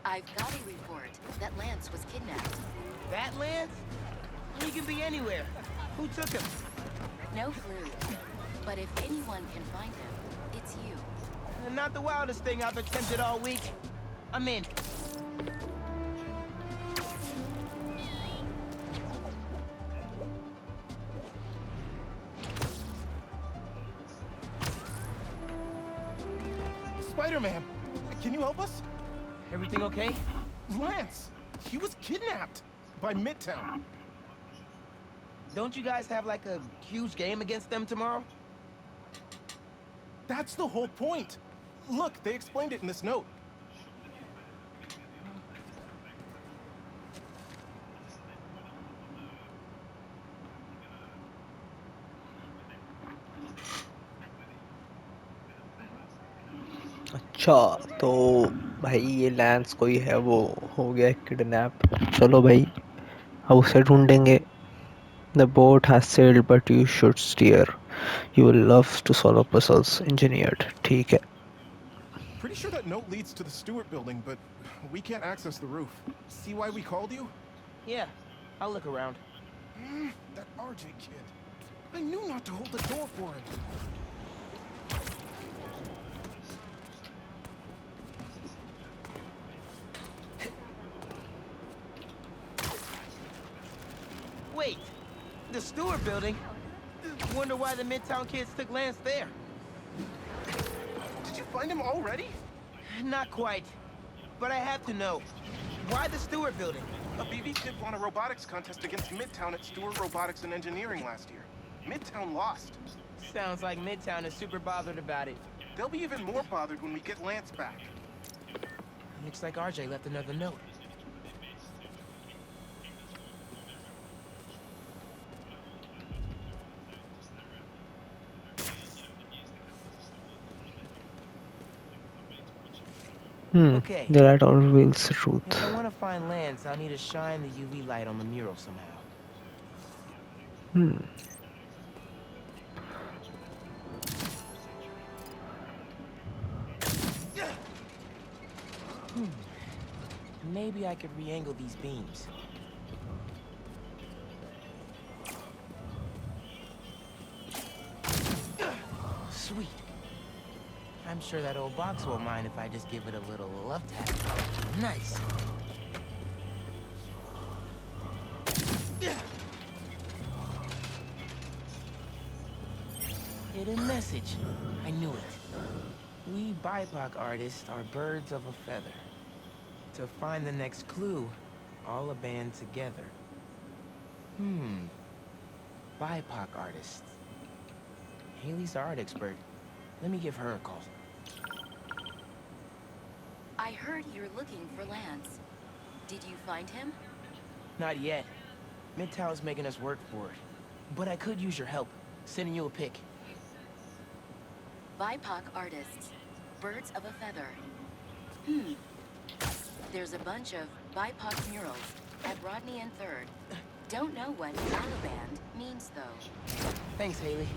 I've got a report that Lance was kidnapped. That Lance? He can be anywhere. Who took him? No clue. But if anyone can find him, it's you. Not the wildest thing I've attempted all week. I'm in. Spider-Man, can you help us? Everything okay? Lance, he was kidnapped by Midtown. Don't you guys have like a huge game against them tomorrow? That's the whole point. Look, they explained it in this note. अच्छा तो भाई ये lens कोई है, वो हो गया kidnap. चलो भाई, अब उसे ढूंढेंगे। The boat has sailed but you should steer. You will love to solve puzzles. Engineered. ठीक है। Pretty sure that note leads to the Stewart building, but we can't access the roof. See why we called you? Yeah, I'll look around. That RJ kid. I knew not to hold the door for him. Wait, the Stewart building? Wonder why the Midtown kids took Lance there. Did you find him already? Not quite, but I have to know. Why the Stewart building? A BB kid won a robotics contest against Midtown at Stewart Robotics and Engineering last year. Midtown lost. Sounds like Midtown is super bothered about it. They'll be even more bothered when we get Lance back. Looks like RJ left another note. Okay. The light all reveals the truth. If I want to find Lance, I'll need to shine the UV light on the mural somehow. Maybe I could re-angle these beams. Sweet. I'm sure that old box won't mind if I just give it a little love tap. Nice. Hidden message. I knew it. We BIPOC artists are birds of a feather. To find the next clue, all a band together. BIPOC artists. Haley's the art expert. Let me give her a call. I heard you're looking for Lance. Did you find him? Not yet. Midtown's making us work for it. But I could use your help. Sending you a pic. BIPOC artists. Birds of a feather. There's a bunch of BIPOC murals at Rodney and 3rd. Don't know what Alaband means, though. Thanks, Haley.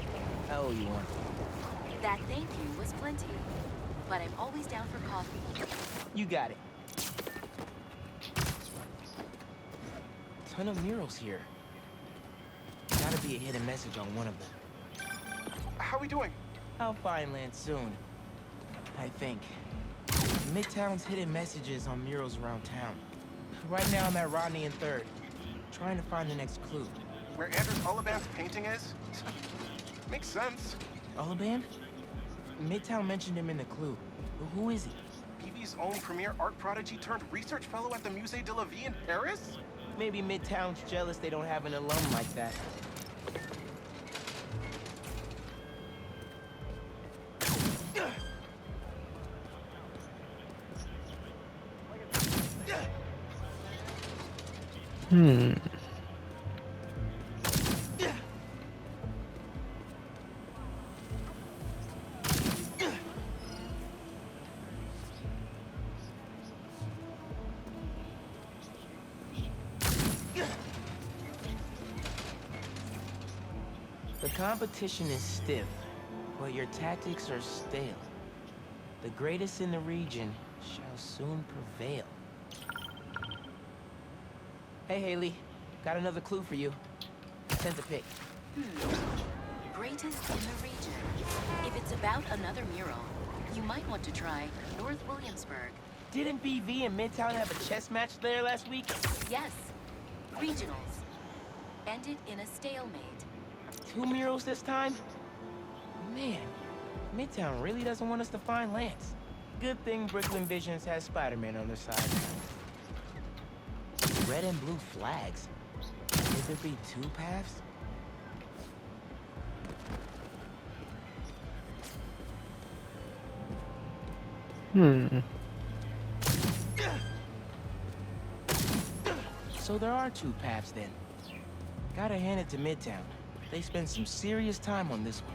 I owe you one. That thank you was plenty. But I'm always down for coffee. You got it. Ton of murals here. Gotta be a hidden message on one of them. How we doing? I'll find Lance soon. I think. Midtown's hidden messages on murals around town. Right now I'm at Rodney and 3rd, trying to find the next clue. Where Andrew Olivan's painting is? Makes sense. Olivan? Midtown mentioned him in the clue. But who is he? BB's own premier art prodigy turned research fellow at the Musée de la Vie in Paris? Maybe Midtown's jealous they don't have an alum like that. The competition is stiff, but your tactics are stale. The greatest in the region shall soon prevail. Hey, Haley. Got another clue for you. Sent a pic. Greatest in the region. If it's about another mural, you might want to try North Williamsburg. Didn't BV and Midtown have a chess match there last week? Yes, regionals. Ended in a stalemate. 2 murals this time? Man, Midtown really doesn't want us to find Lance. Good thing Brooklyn Visions has Spider-Man on their side. Red and blue flags. Could there be 2 paths? So there are 2 paths then. Gotta hand it to Midtown. They spent some serious time on this one.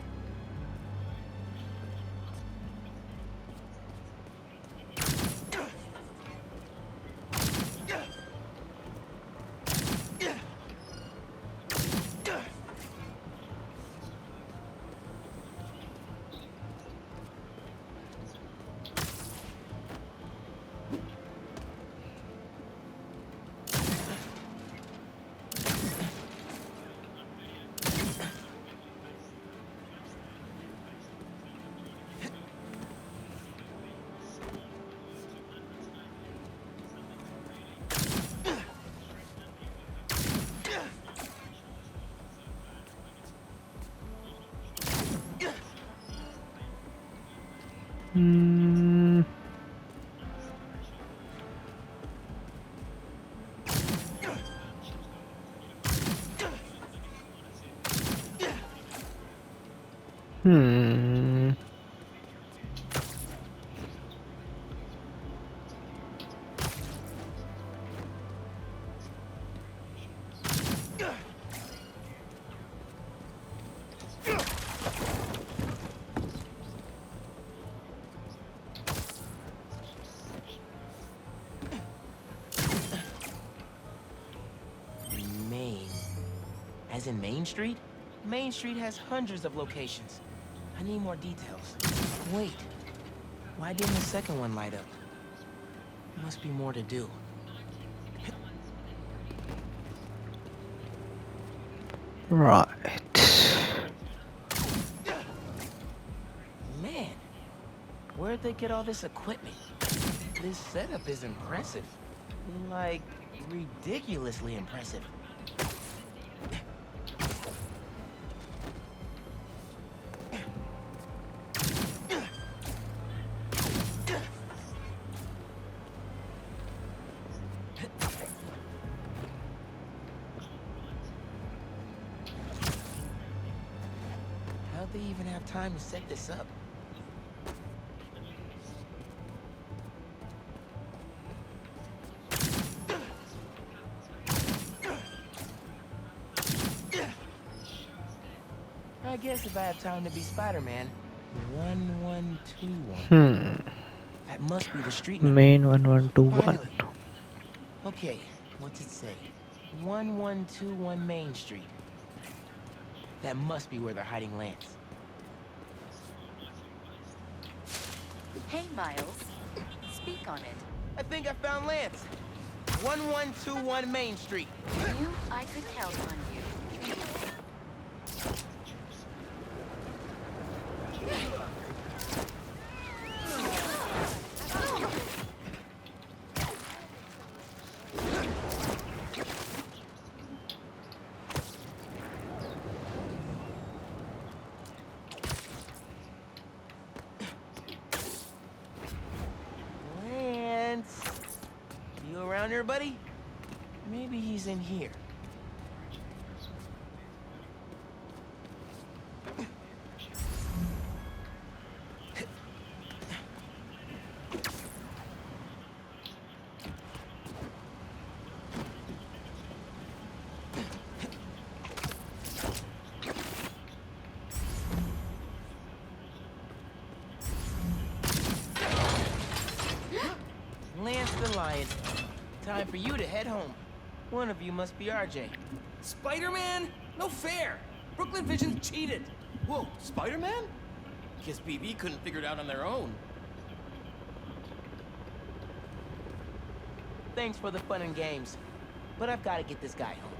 As in Main Street? Main Street has hundreds of locations. I need more details. Wait, why didn't the second one light up? Must be more to do. Right. Man, where'd they get all this equipment? This setup is impressive. Like, ridiculously impressive. How'd they even have time to set this up? I guess if I have time to be Spider-Man, 1121. That must be the street number. Main 1121. Finally. Okay, what's it say? 1121 Main Street. That must be where they're hiding Lance. Hey, Miles. Speak on it. I think I found Lance. 1121 Main Street. Knew I could count on you. Lance, you around here, buddy? Maybe he's in here. Lance the Lion. Time for you to head home. One of you must be RJ. Spider-Man? No fair! Brooklyn Visions cheated! Whoa, Spider-Man? Guess BB couldn't figure it out on their own. Thanks for the fun and games. but I've got to get this guy home.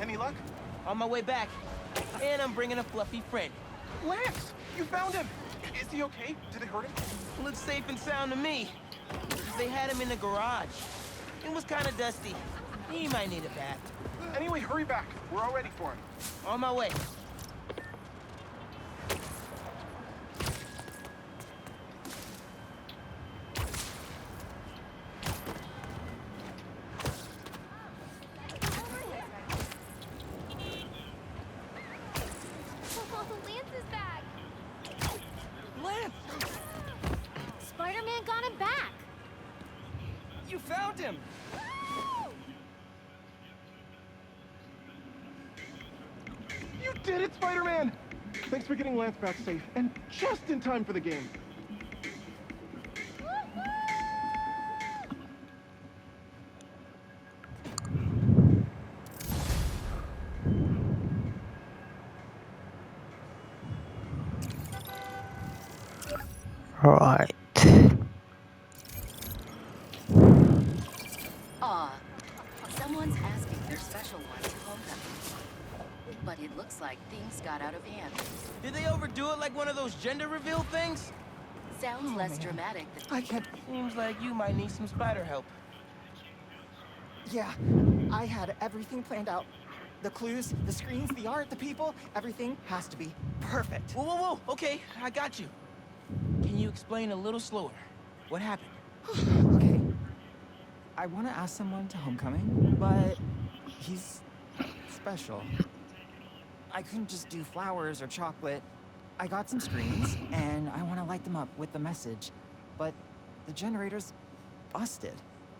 Any luck? On my way back, and I'm bringing a fluffy friend. Lance! You found him! Is he okay? Did they hurt him? Looks safe and sound to me. They had him in the garage. It was kind of dusty. He might need a bath. Anyway, hurry back. We're all ready for him. On my way. Lance is back. Lance! Spider-Man got him back. You found him! You did it, Spider-Man! Thanks for getting Lance back safe, and just in time for the game. Right. Aw, someone's asking their special one to homecoming. But it looks like things got out of hand. Did they overdo it like one of those gender reveal things? Sounds less dramatic than... I can't... Seems like you might need some spider help. Yeah, I had everything planned out. The clues, the screens, the art, the people, everything has to be perfect. Whoa, whoa, whoa. Okay, I got you. Can you explain a little slower? What happened? Okay. I want to ask someone to homecoming, but he's special. I couldn't just do flowers or chocolate. I got some screens, and I want to light them up with the message. But the generator's busted.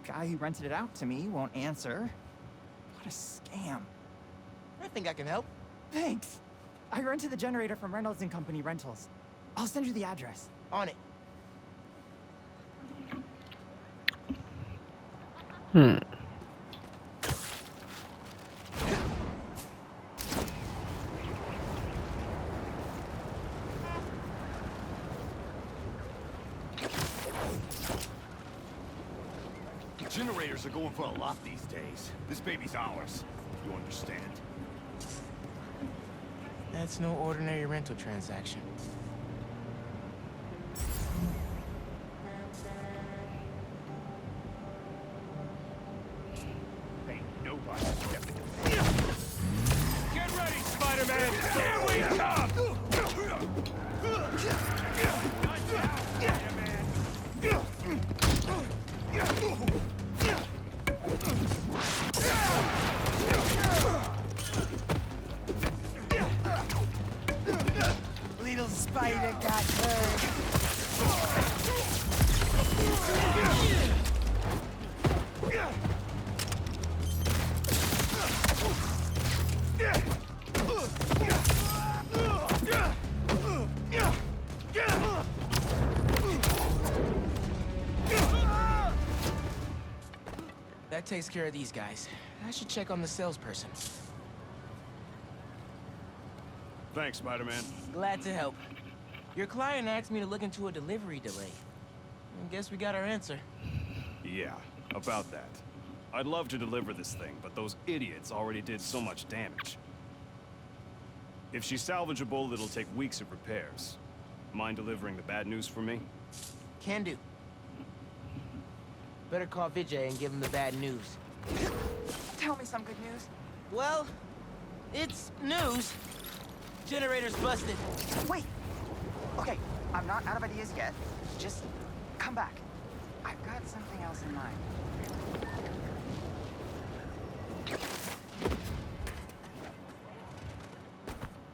Guy who rented it out to me won't answer. What a scam. I think I can help. Thanks. I rented the generator from Reynolds and Company Rentals. I'll send you the address. On it. Generators are going for a lot these days. This baby's ours. You understand? That's no ordinary rental transaction. Ain't nobody stepping to me. Get ready, Spider-Man! Here we come! Little spider got hurt. That takes care of these guys. I should check on the salesperson. Thanks, Spider-Man. Glad to help. Your client asked me to look into a delivery delay. I guess we got our answer. Yeah, about that. I'd love to deliver this thing, but those idiots already did so much damage. If she's salvageable, it'll take weeks of repairs. Mind delivering the bad news for me? Can do. Better call Vijay and give him the bad news. Tell me some good news. Well, it's news. Generator's busted. Wait. Okay, I'm not out of ideas yet. Just come back. I've got something else in mind.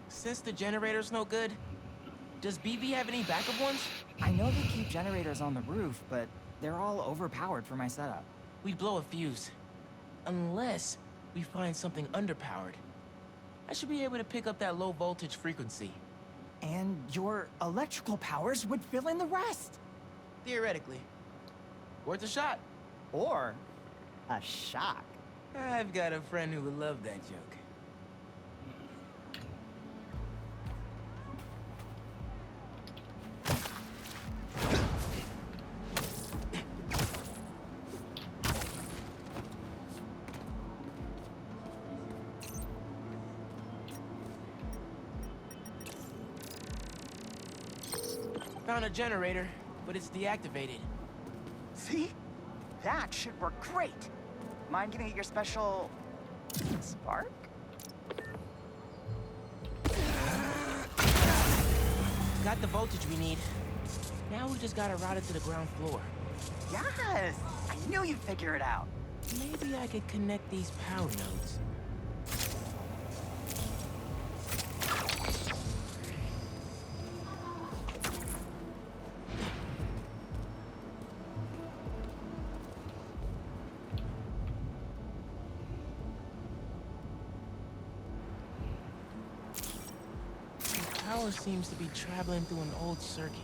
Since the generator's no good, does BB have any backup ones? I know they keep generators on the roof, but they're all overpowered for my setup. We'd blow a fuse. Unless we find something underpowered. I should be able to pick up that low voltage frequency. And your electrical powers would fill in the rest. Theoretically. Worth a shot. Or a shock. I've got a friend who would love that joke. Found a generator, but it's deactivated. See? That should work great. Mind giving it your special... spark? Got the voltage we need. Now we just gotta route it to the ground floor. Yes! I knew you'd figure it out. Maybe I could connect these power nodes. The power seems to be traveling through an old circuit.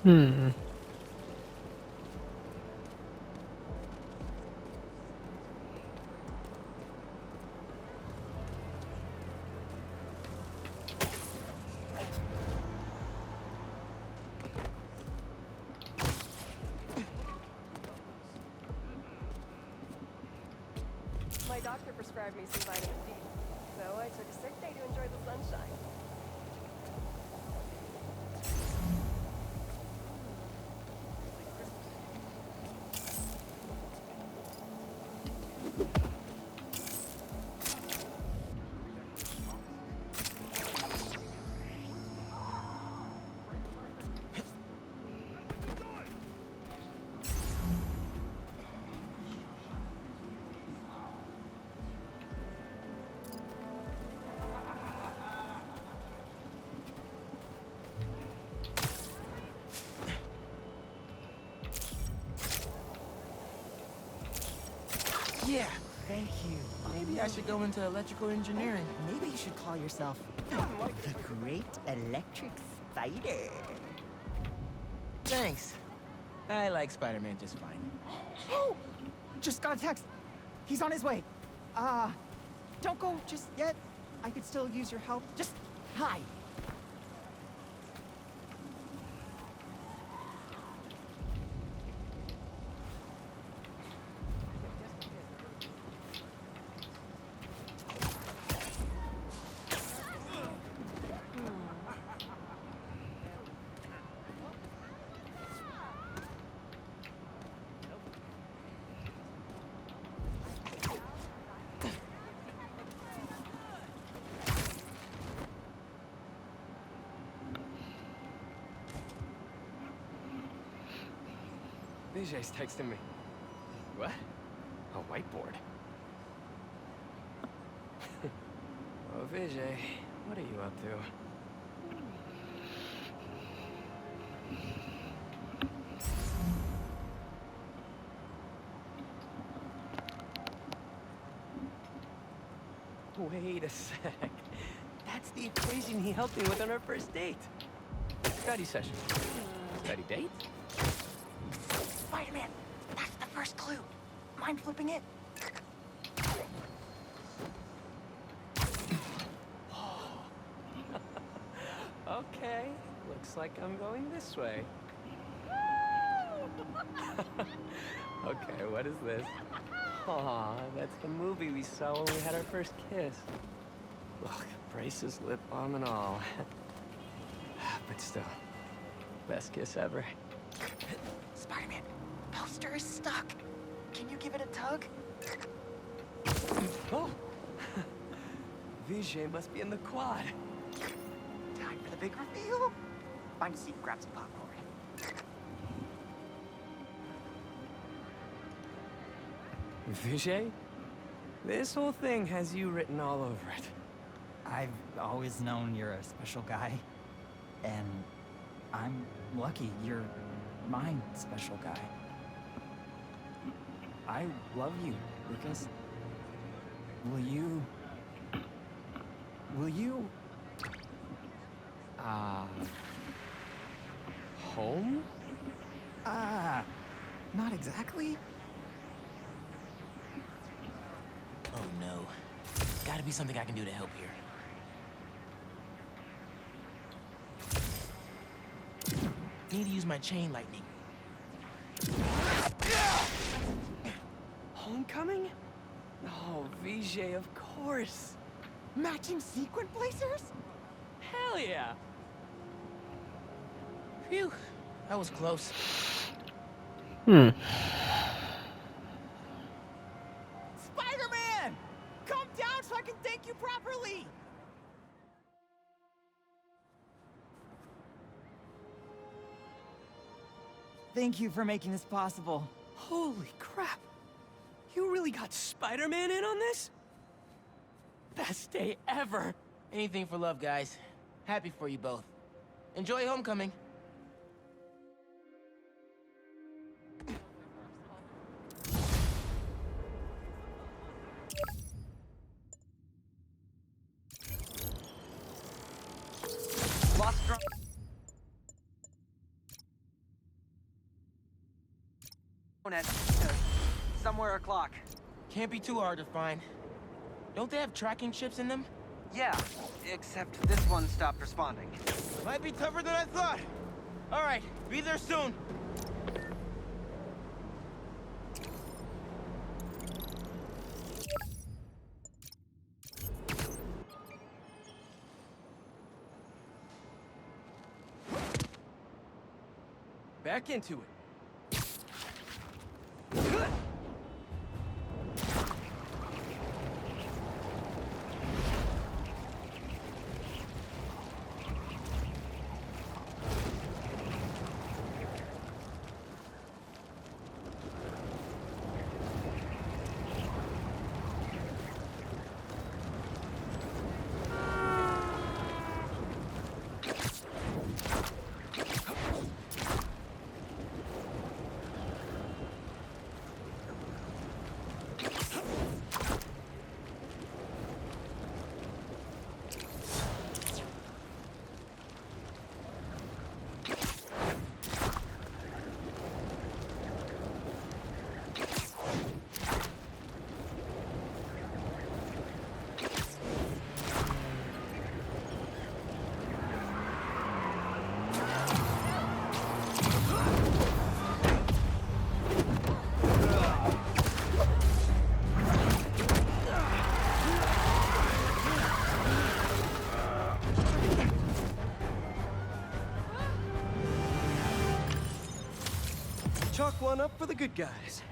Hmm. My doctor prescribed me some vitamin D, so I took a sick day to enjoy the sunshine. Yeah, Thank you. maybe I should go into electrical engineering. Maybe you should call yourself the Great Electric Spider. Thanks. I like Spider-Man just fine. Oh! Just got a text. He's on his way. Don't go just yet. I could still use your help. Just hide. Vijay's texting me. What? A whiteboard? Oh, Vijay, what are you up to? Wait a sec. That's the equation he helped me with on our first date. Study session. Study date? Spider-Man, that's the first clue. Mind flipping it? Okay, looks like I'm going this way. Okay, what is this? Aw, that's the movie we saw when we had our first kiss. Look, braces, lip balm, and all. But still, best kiss ever. Spider-Man, poster is stuck. Can you give it a tug? Oh! Vijay must be in the quad. Time for the big reveal. Find a seat, grab some popcorn. Vijay? This whole thing has you written all over it. I've always known you're a special guy. And I'm lucky you're my special guy. I love you, Lucas. Will you... Home? Not exactly. Oh no. Gotta be something I can do to help here. Need to use my chain lightning. Homecoming? Oh, VJ, of course. Matching sequin blazers? Hell yeah. Phew, that was close. Spider-Man! Come down so I can thank you properly! Thank you for making this possible. Holy crap. You really got Spider-Man in on this? Best day ever. Anything for love, guys. Happy for you both. Enjoy homecoming. Lost drone at somewhere o'clock. Can't be too hard to find. Don't they have tracking chips in them? Yeah, except this one stopped responding. Might be tougher than I thought. All right, be there soon. Back into it. Chalk one up for the good guys.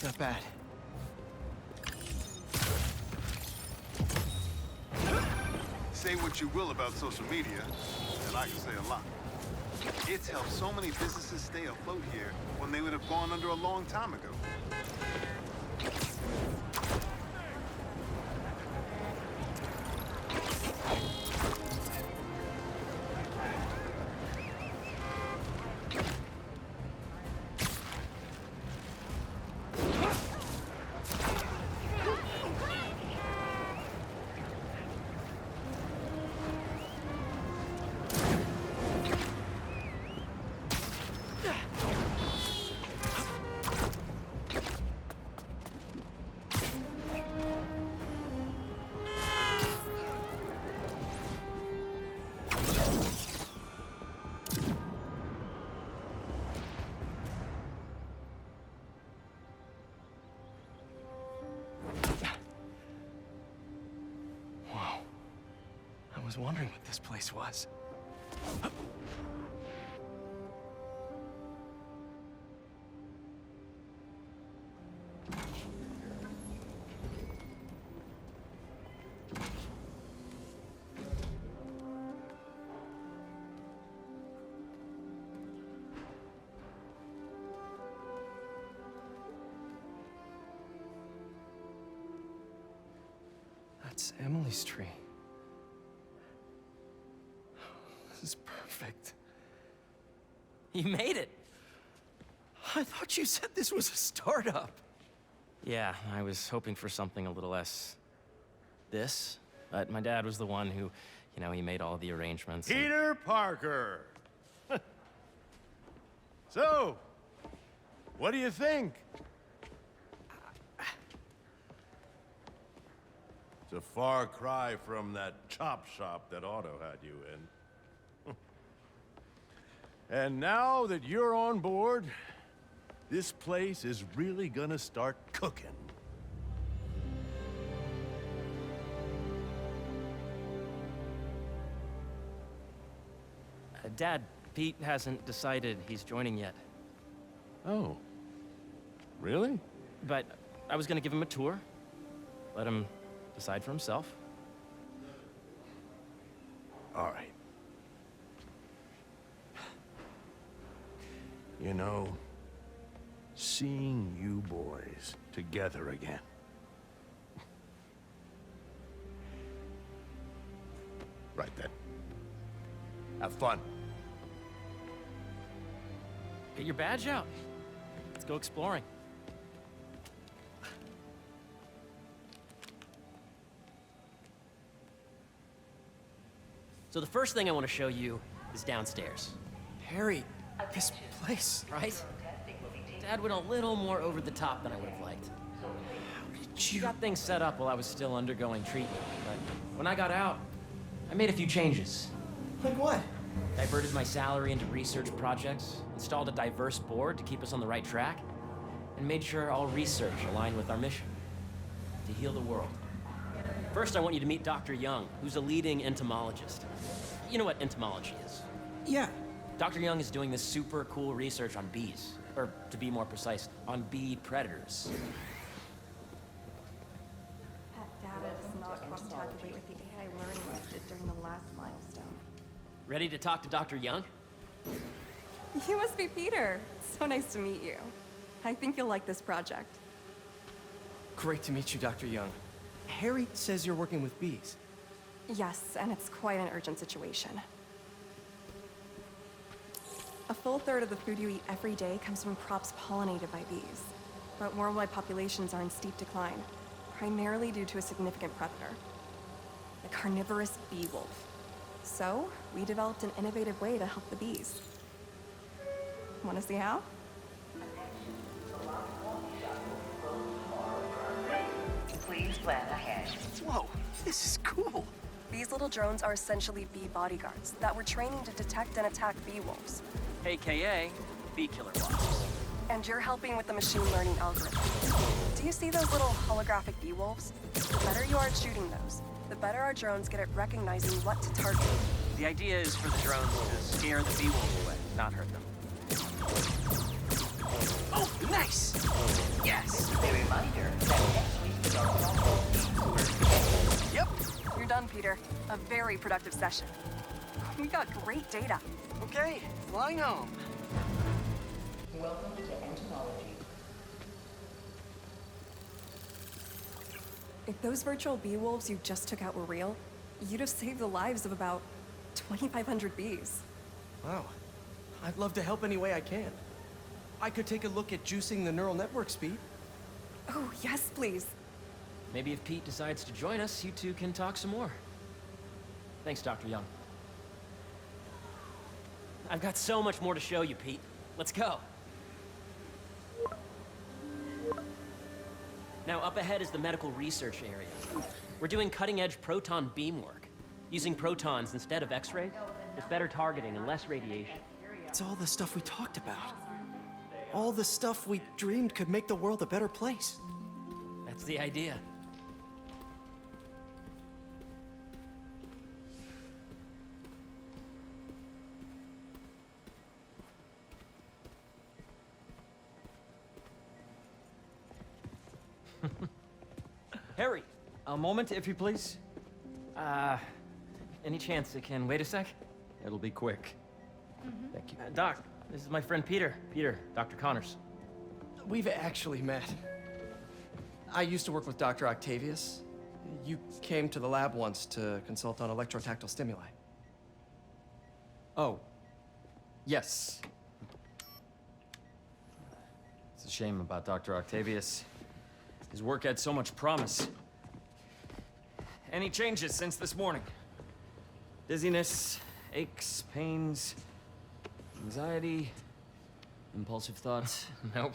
Not bad. Say what you will about social media, and I can say a lot. It's helped so many businesses stay afloat here when they would have gone under a long time ago. I was wondering what this place was. That's Emily's tree. This is perfect. You made it. I thought you said this was a startup. Yeah, I was hoping for something a little less... this. But my dad was the one who, you know, he made all the arrangements. Peter Parker! So, what do you think? It's a far cry from that chop shop that Otto had you in. And now that you're on board, this place is really gonna start cooking. Dad, Pete hasn't decided he's joining yet. Oh. Really? But I was gonna give him a tour. Let him decide for himself. All right. You know, seeing you boys together again. Right then. Have fun. Get your badge out. Let's go exploring. So the first thing I want to show you is downstairs. Harry, this place. Right? Dad went a little more over the top than I would have liked. How did you... Got things set up while I was still undergoing treatment, but when I got out, I made a few changes. Like what? Diverted my salary into research projects, installed a diverse board to keep us on the right track, and made sure all research aligned with our mission, to heal the world. First, I want you to meet Dr. Young, who's a leading entomologist. You know what entomology is? Yeah. Dr. Young is doing this super cool research on bees, or to be more precise, on bee predators. That data does not cross-tabulate with the AI learning listed during the last milestone. Ready to talk to Dr. Young? You must be Peter. So nice to meet you. I think you'll like this project. Great to meet you, Dr. Young. Harry says you're working with bees. Yes, and it's quite an urgent situation. A full third of the food you eat every day comes from crops pollinated by bees. But worldwide populations are in steep decline, primarily due to a significant predator, the carnivorous bee wolf. So, we developed an innovative way to help the bees. Want to see how? Please plan ahead. Whoa, this is cool. These little drones are essentially bee bodyguards that we're training to detect and attack bee wolves. AKA bee killer wasps. And you're helping with the machine learning algorithm. Do you see those little holographic bee wolves? The better you are at shooting those, the better our drones get at recognizing what to target. The idea is for the drones to scare the bee wolves away, not hurt them. Oh, nice! Yes! A reminder that next week's results. Yep. You're done, Peter. A very productive session. We got great data. Okay, flying home. Welcome to entomology. If those virtual bee wolves you just took out were real, you'd have saved the lives of about 2,500 bees. Wow. I'd love to help any way I can. I could take a look at juicing the neural network speed. Oh, yes, please. Maybe if Pete decides to join us, you two can talk some more. Thanks, Dr. Young. I've got so much more to show you, Pete. Let's go. Now, up ahead is the medical research area. We're doing cutting-edge proton beam work, using protons instead of X-ray. It's better targeting and less radiation. It's all the stuff we talked about. All the stuff we dreamed could make the world a better place. That's the idea. Harry, a moment, if you please. Any chance it can wait a sec? It'll be quick. Thank you. Doc, this is my friend Peter. Peter, Dr. Connors. We've actually met. I used to work with Dr. Octavius. You came to the lab once to consult on electrotactile stimuli. Oh. Yes. shame about Dr. Octavius. His work had so much promise. Any changes since this morning? Dizziness, aches, pains, anxiety, impulsive thoughts? Nope.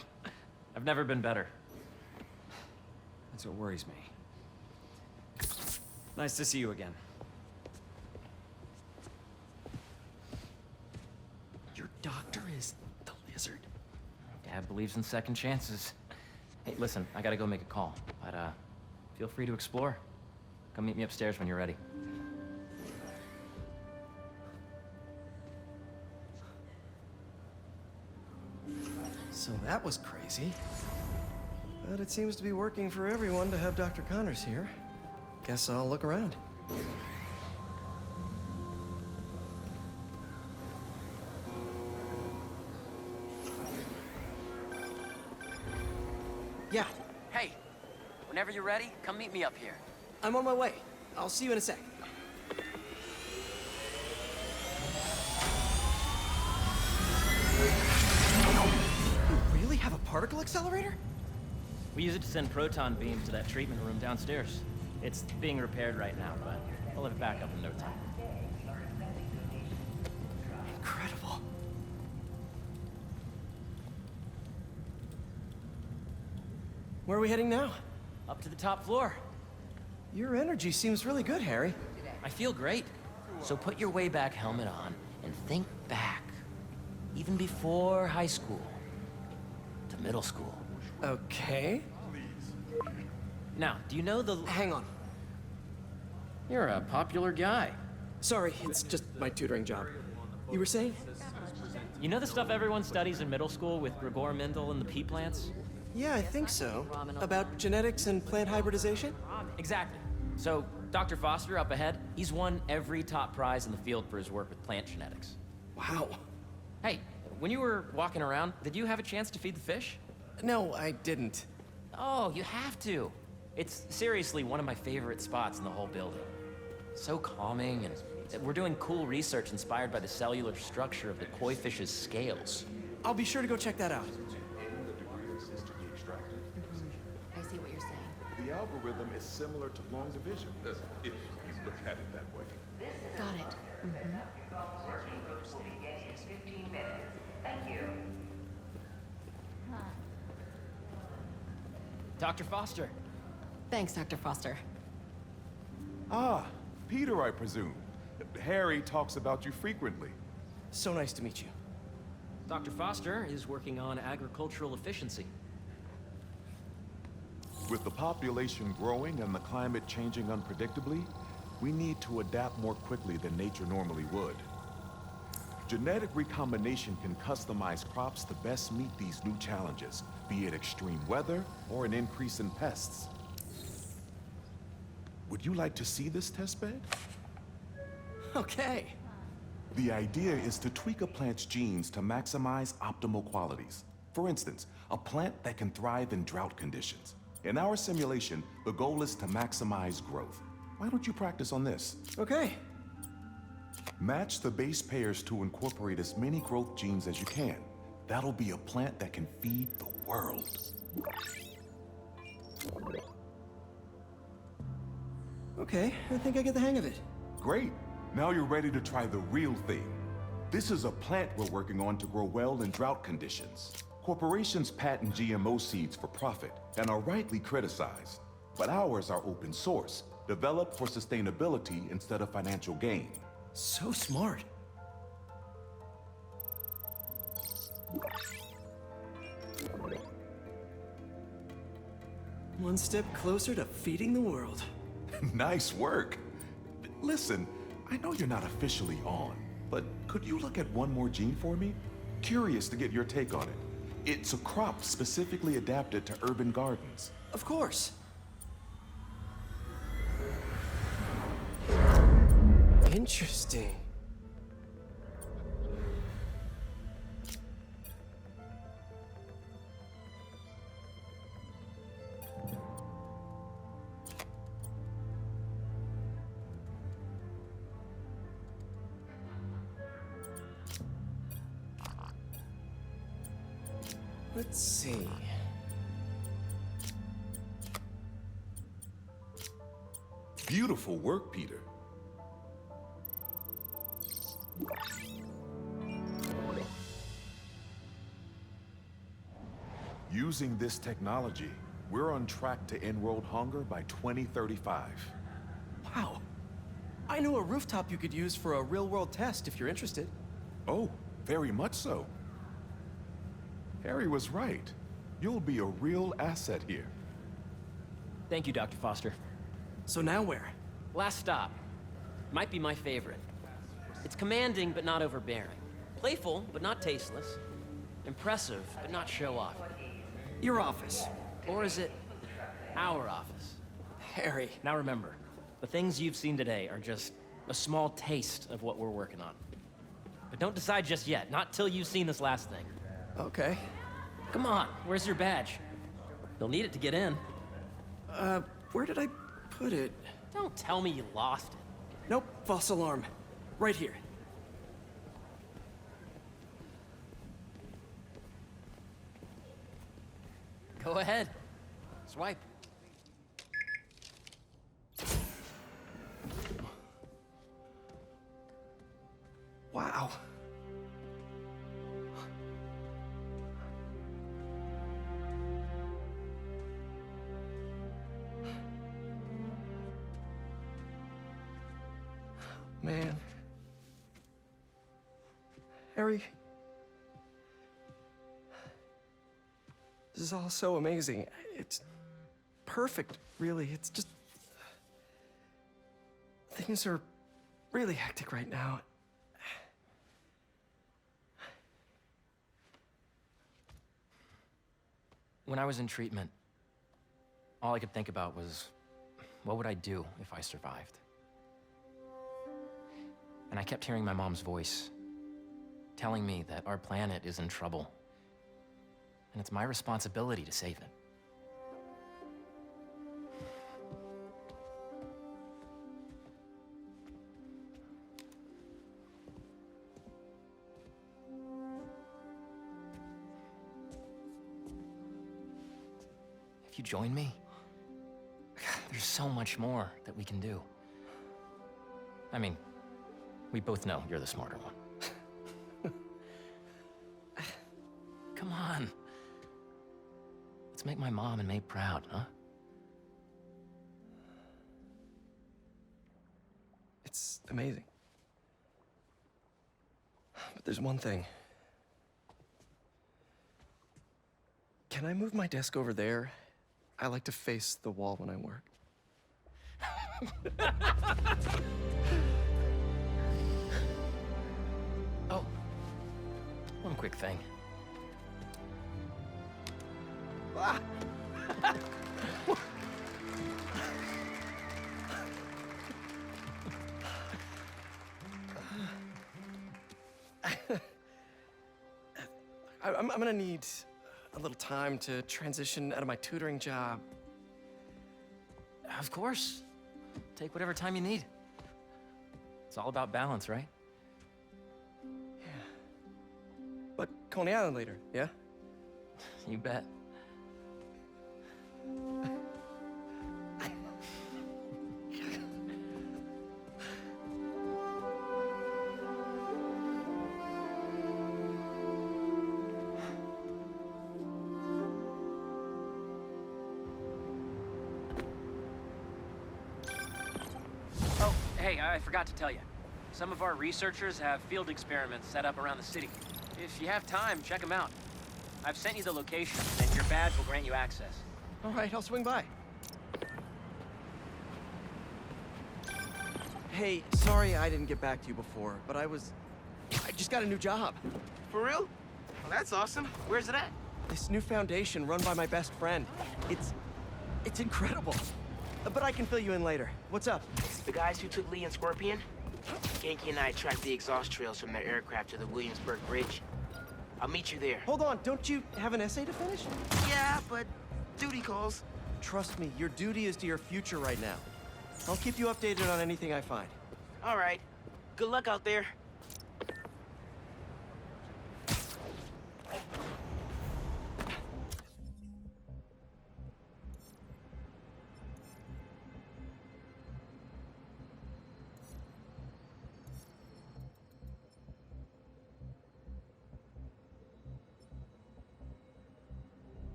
I've never been better. That's what worries me. Nice to see you again. Your doctor is the lizard? Dad believes in second chances. Hey, listen, I gotta go make a call, but feel free to explore. Come meet me upstairs when you're ready. So that was crazy. But it seems to be working for everyone to have Dr. Connors here. Guess I'll look around. Yeah, Hey, whenever you're ready, come meet me up here. I'm on my way. I'll see you in a sec. You really have a particle accelerator? We use it to send proton beams to that treatment room downstairs. It's being repaired right now, but I'll have it back up in no time. Incredible. Where are we heading now? Up to the top floor. Your energy seems really good, Harry. I feel great. So put your way-back helmet on and think back. Even before high school. To middle school. Okay. Now, do you know the... Hang on. You're a popular guy. Sorry, it's just my tutoring job. You were saying? You know the stuff everyone studies in middle school with Gregor Mendel and the pea plants? Yeah, I think so. About genetics and plant hybridization? Exactly. So, Dr. Foster up ahead, he's won every top prize in the field for his work with plant genetics. Wow. Hey, when you were walking around, did you have a chance to feed the fish? No, I didn't. Oh, you have to. It's seriously one of my favorite spots in the whole building. So calming, and we're doing cool research inspired by the cellular structure of the koi fish's scales. I'll be sure to go check that out. I see what you're saying. The algorithm is similar to long division, if you look at it that way. Got it. Dr. Foster. Thanks, Dr. Foster. Ah, Peter, I presume. Harry talks about you frequently. So nice to meet you. Dr. Foster is working on agricultural efficiency. With the population growing and the climate changing unpredictably, we need to adapt more quickly than nature normally would. Genetic recombination can customize crops to best meet these new challenges, be it extreme weather or an increase in pests. Would you like to see this testbed? Okay. The idea is to tweak a plant's genes to maximize optimal qualities. For instance, a plant that can thrive in drought conditions. In our simulation, the goal is to maximize growth. Why don't you practice on this? Okay. Match the base pairs to incorporate as many growth genes as you can. That'll be a plant that can feed the world. Okay, I think I get the hang of it. Great. Now you're ready to try the real thing. This is a plant we're working on to grow well in drought conditions. Corporations patent GMO seeds for profit and are rightly criticized. But ours are open source, developed for sustainability instead of financial gain. So smart. One step closer to feeding the world. Nice work. Listen, I know you're not officially on, but could you look at one more gene for me? Curious to get your take on it. It's a crop specifically adapted to urban gardens. Of course. Interesting. Let's see. Beautiful work, Peter. Using this technology, we're on track to end world hunger by 2035. Wow. I know a rooftop you could use for a real-world test if you're interested. Oh, very much so. Harry was right. You'll be a real asset here. Thank you, Dr. Foster. So now where? Last stop. Might be my favorite. It's commanding, but not overbearing. Playful, but not tasteless. Impressive, but not show-off. Your office. Or is it our office? Harry. Now remember, the things you've seen today are just a small taste of what we're working on. But don't decide just yet, not till you've seen this last thing. Okay. Come on, where's your badge? You'll need it to get in. Where did I put it? Don't tell me you lost it. Nope, false alarm. Right here. Go ahead. Swipe. Wow. Man. Harry. This is all so amazing. It's perfect, really. It's just... Things are really hectic right now. When I was in treatment, all I could think about was, what would I do if I survived? And I kept hearing my mom's voice, telling me that our planet is in trouble, and it's my responsibility to save it. If you join me, there's so much more that we can do. I mean, we both know you're the smarter one. Come on. Let's make my mom and May proud, huh? It's amazing. But there's one thing. Can I move my desk over there? I like to face the wall when I work. Oh, one quick thing. Ah! I'm gonna need a little time to transition out of my tutoring job. Of course. Take whatever time you need. It's all about balance, right? Yeah. But Coney Island later, yeah? You bet. Hey, I forgot to tell you. Some of our researchers have field experiments set up around the city. If you have time, check them out. I've sent you the location, and your badge will grant you access. All right, I'll swing by. Hey, sorry I didn't get back to you before, but I just got a new job. For real? Well, that's awesome. Where's it at? This new foundation run by my best friend. It's incredible. But I can fill you in later. What's up? The guys who took Lee and Scorpion? Genki and I tracked the exhaust trails from their aircraft to the Williamsburg Bridge. I'll meet you there. Hold on, don't you have an essay to finish? Yeah, but duty calls. Trust me, your duty is to your future right now. I'll keep you updated on anything I find. All right. Good luck out there.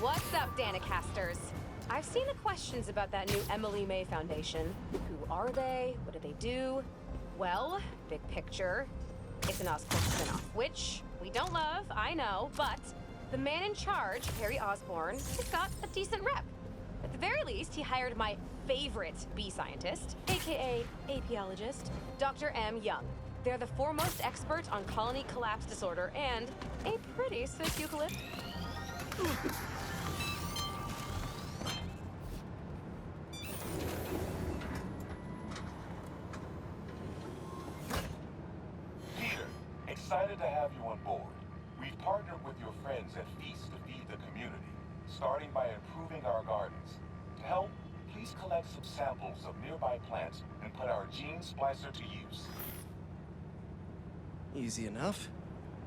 What's up, Danicasters? I've seen the questions about that new Emily May Foundation. Who are they? What do they do? Well, big picture, it's an Oscorp spinoff, which we don't love, I know, but the man in charge, Harry Osborn, has got a decent rep. At the very least, he hired my favorite bee scientist, aka apiologist, Dr. M. Young. They're the foremost expert on colony collapse disorder and a pretty sick eucalypt. Peter, excited to have you on board. We've partnered with your friends at Feast to feed the community, starting by improving our gardens. To help, please collect some samples of nearby plants and put our gene splicer to use. Easy enough.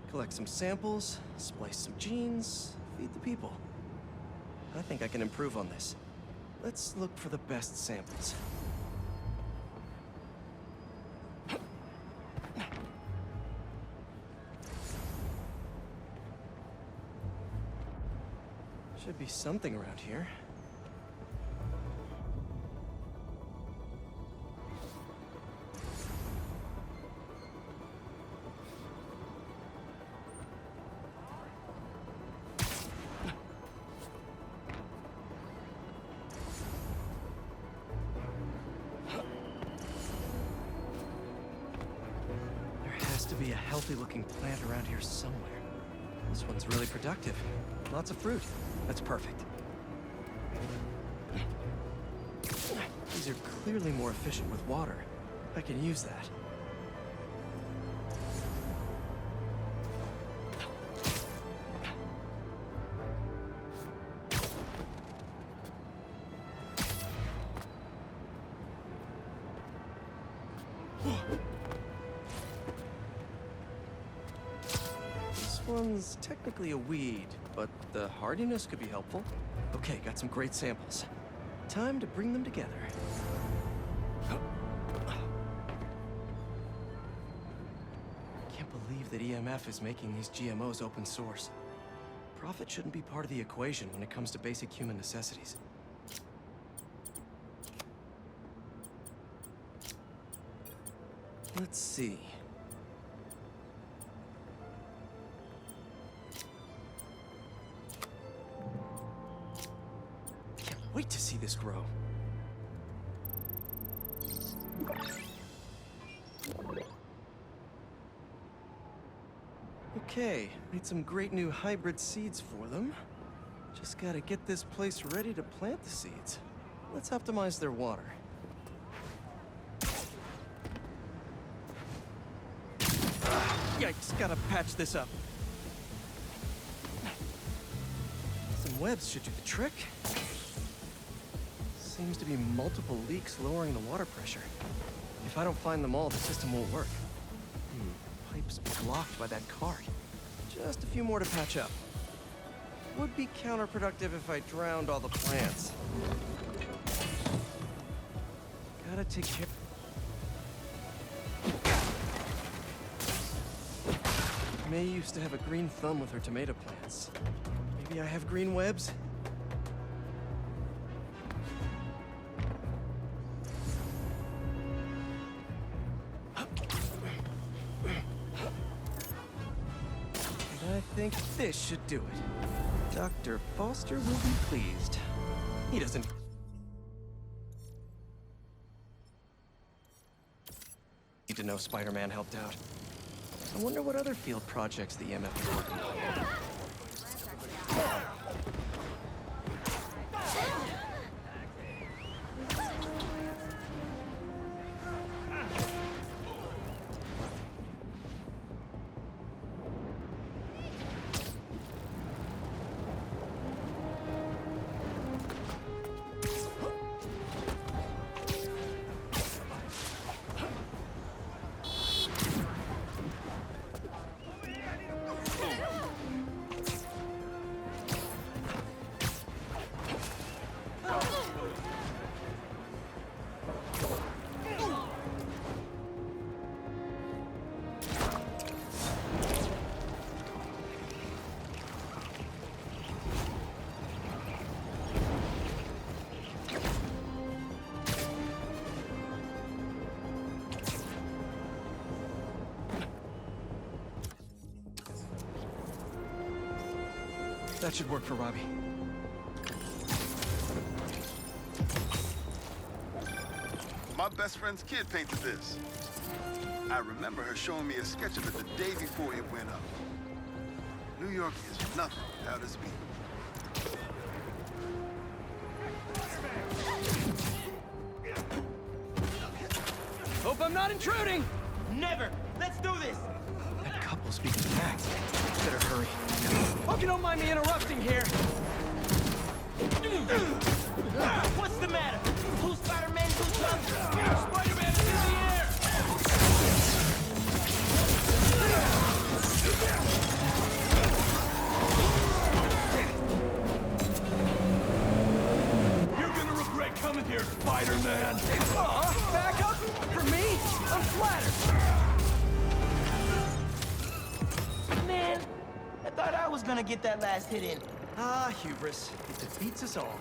Collect some samples, splice some genes, feed the people. I think I can improve on this. Let's look for the best samples. Should be something around here. Be a healthy-looking plant around here somewhere. This one's really productive. Lots of fruit. That's perfect. These are clearly more efficient with water. I can use that. One's technically a weed, but the hardiness could be helpful. Okay, got some great samples. Time to bring them together. Can't believe that EMF is making these GMOs open source. Profit shouldn't be part of the equation when it comes to basic human necessities. Let's see. Wait to see this grow. Okay, made some great new hybrid seeds for them. Just gotta get this place ready to plant the seeds. Let's optimize their water. Yikes, gotta patch this up. Some webs should do the trick. Seems to be multiple leaks lowering the water pressure. If I don't find them all, the system won't work. Pipe's blocked by that cart. Just a few more to patch up. Would be counterproductive if I drowned all the plants. Gotta take care. May used to have a green thumb with her tomato plants. Maybe I have green webs? I think this should do it. Dr. Foster will be pleased. He doesn't... need to know Spider-Man helped out. I wonder what other field projects the EMF is working on. That should work for Robbie. My best friend's kid painted this. I remember her showing me a sketch of it the day before it went up. New York is nothing without its people. Hope I'm not intruding! Never! Let's do this! That couple's being attacked. Better hurry. Hope you don't mind me interrupting here. What's the matter? Who's Spider-Man? Who's Spider-Man is in the air! You're gonna regret coming here, Spider-Man! Back up? For me? I'm flattered! Man, I thought I was gonna get that last hit in. Ah, hubris. It defeats us all.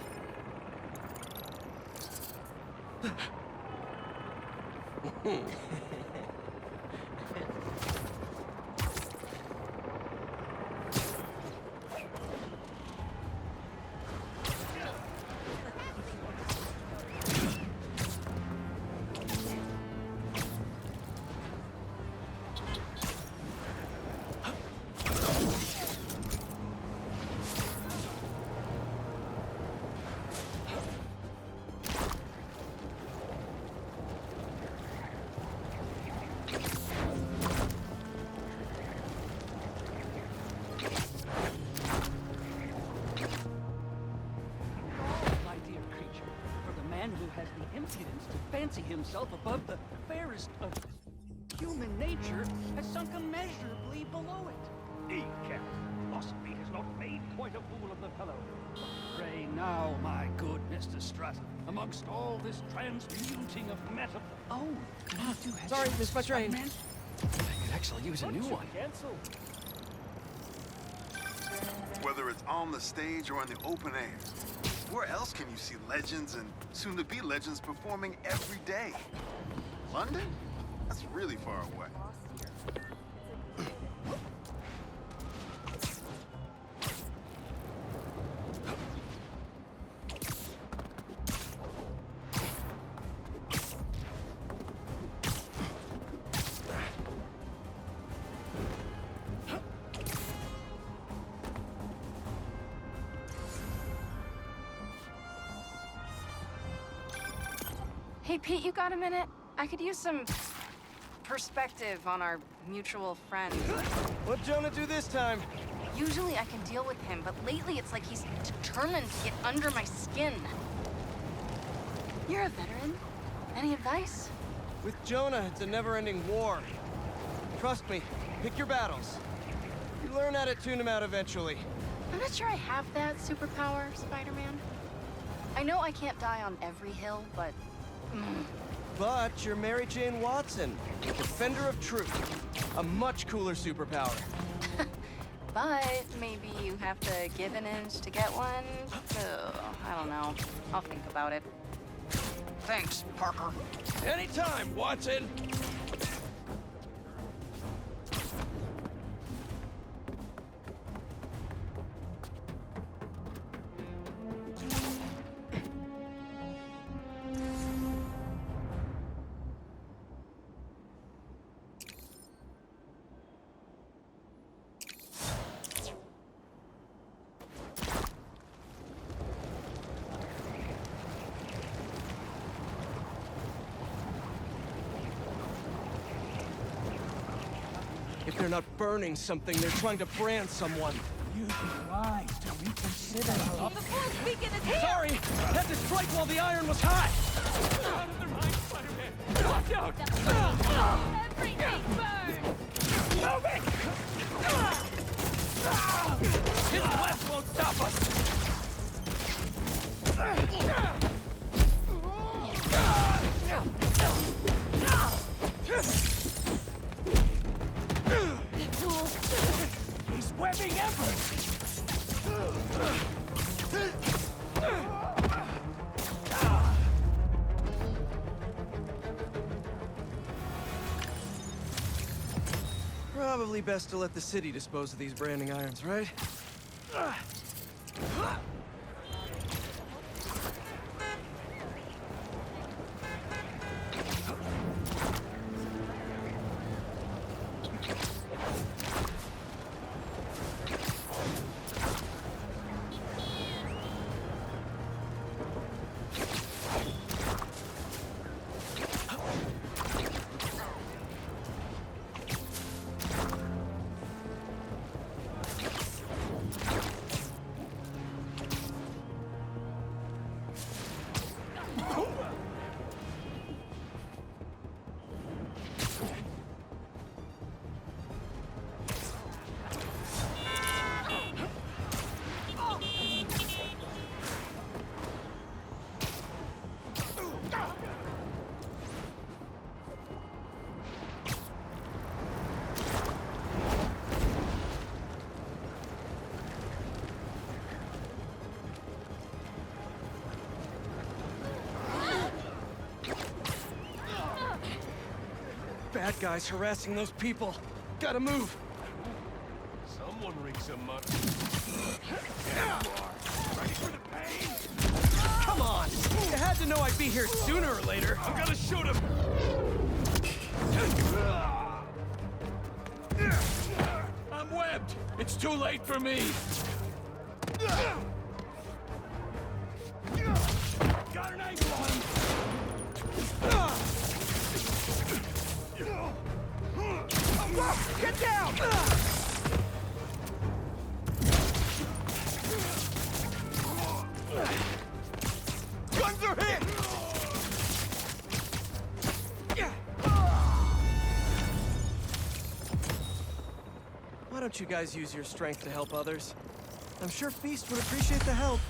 Fancy himself above the fairest of human nature has sunk immeasurably below it. Ecap, philosophy has not made quite a fool of the fellow. Pray now, my good Mr. Stratton, amongst all this transmuting of metal. Oh, you had Sorry, missed my train. Spider-Man? I could actually use a new one. Cancel. Whether it's on the stage or in the open air, where else can you see legends and soon-to-be legends performing every day? London? That's really far away. Hey, Pete, you got a minute? I could use some perspective on our mutual friend. What'd Jonah do this time? Usually I can deal with him, but lately it's like he's determined to get under my skin. You're a veteran. Any advice? With Jonah, it's a never-ending war. Trust me, pick your battles. You learn how to tune him out eventually. I'm not sure I have that superpower, Spider-Man. I know I can't die on every hill, but... But you're Mary Jane Watson, defender of truth. A much cooler superpower. But maybe you have to give an inch to get one? Ugh, I don't know. I'll think about it. Thanks, Parker. Anytime, Watson! If they're not burning something, they're trying to brand someone. You'd be wise to reconsider. The full beacon is here! Sorry! Had to strike while the iron was hot! Out of their minds, Spider-Man! Watch out! Everything burns! Moving! His blast won't stop us! He's webbing everything! Probably best to let the city dispose of these branding irons, right? bad guys harassing those people. Gotta move. Someone reeks some mud. Ready for the pain? Come on! You had to know I'd be here sooner or later. I'm gonna shoot him! I'm webbed! It's too late for me! Got an angle on him! Get down! Guns are hit! Why don't you guys use your strength to help others? I'm sure Feast would appreciate the help.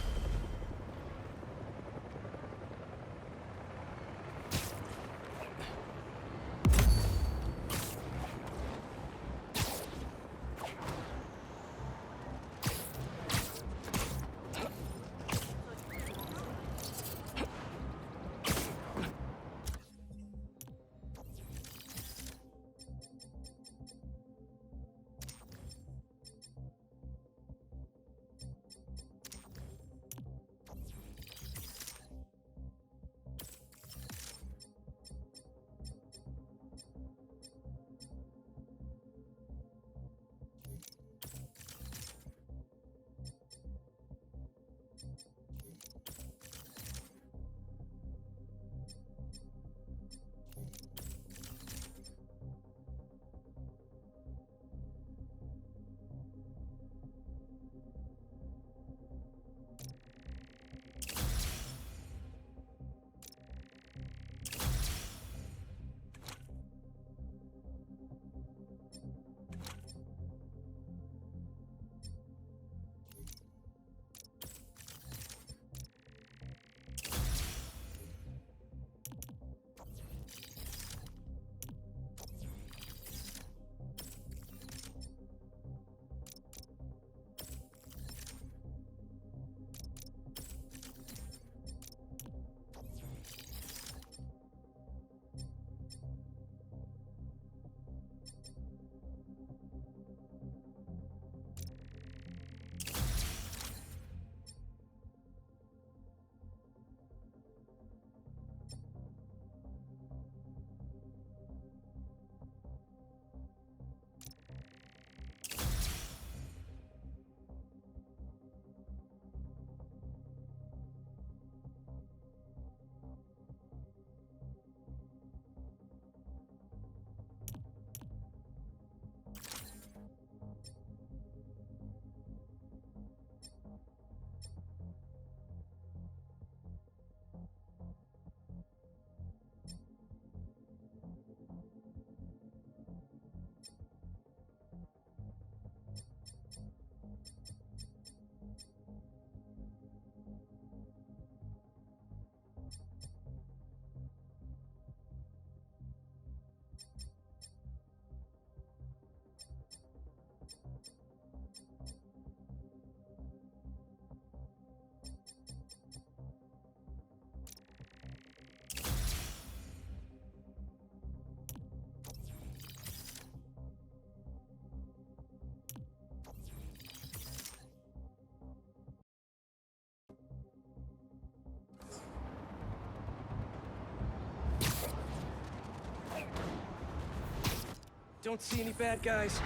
Don't see any bad guys.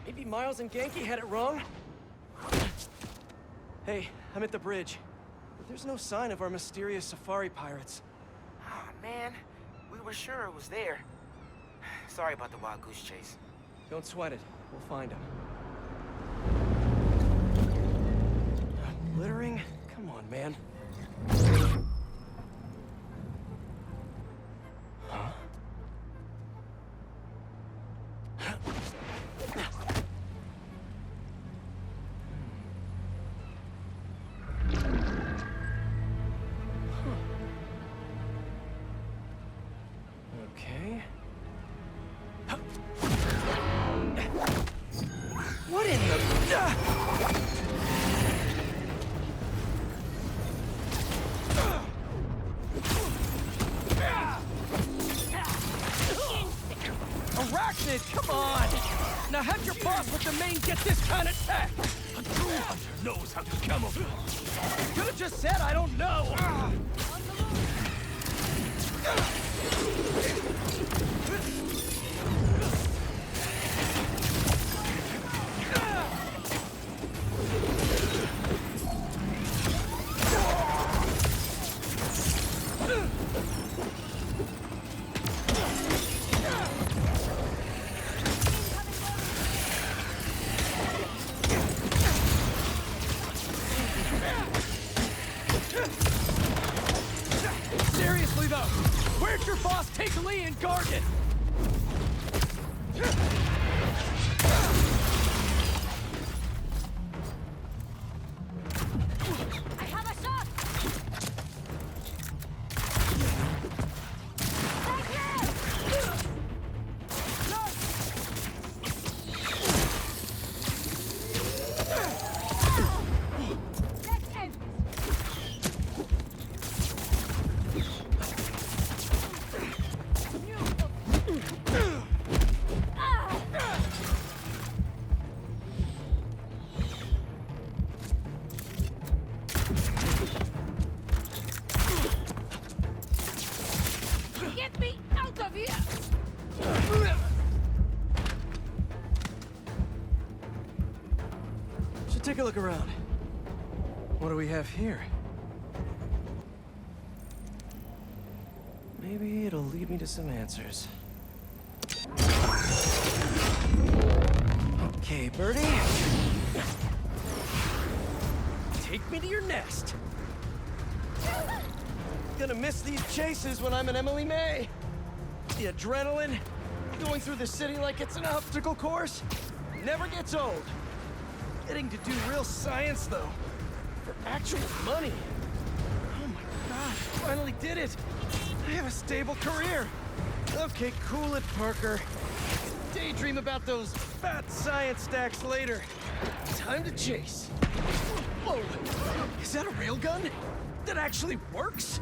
Maybe Miles and Genki had it wrong? Hey, I'm at the bridge. But there's no sign of our mysterious safari pirates. Oh, man. We were sure it was there. Sorry about the wild goose chase. Don't sweat it. We'll find him. Littering? Come on, man. Huh? Okay. What in the... business, come on! Now have your boss with the main get this kind of tech! A true hunter knows how to camouflage. You could have just said I don't know! Seriously though, where'd your boss take Lee and Gargan? I have a shot! Thank you! Let's end Get me out of here! Should take a look around. What do we have here? Maybe it'll lead me to some answers. Okay, Birdie. Take me to your nest. Gonna miss these chases when I'm an Emily May. The adrenaline, going through the city like it's an obstacle course, never gets old. Getting to do real science, though, for actual money. Oh my gosh, finally did it. I have a stable career. Okay, cool it, Parker. Daydream about those fat science stacks later. Time to chase. Whoa, is that a railgun? That actually works?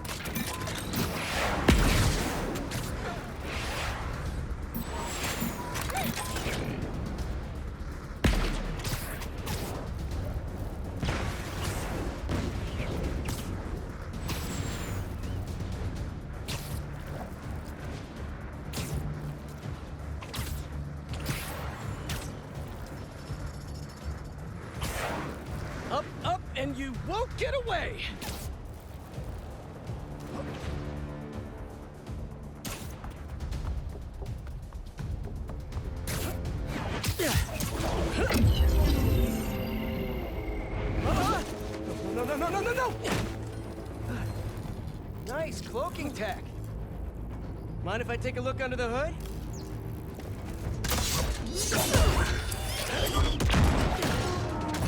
Up, up, and you won't get away! No! Nice cloaking tech. Mind if I take a look under the hood?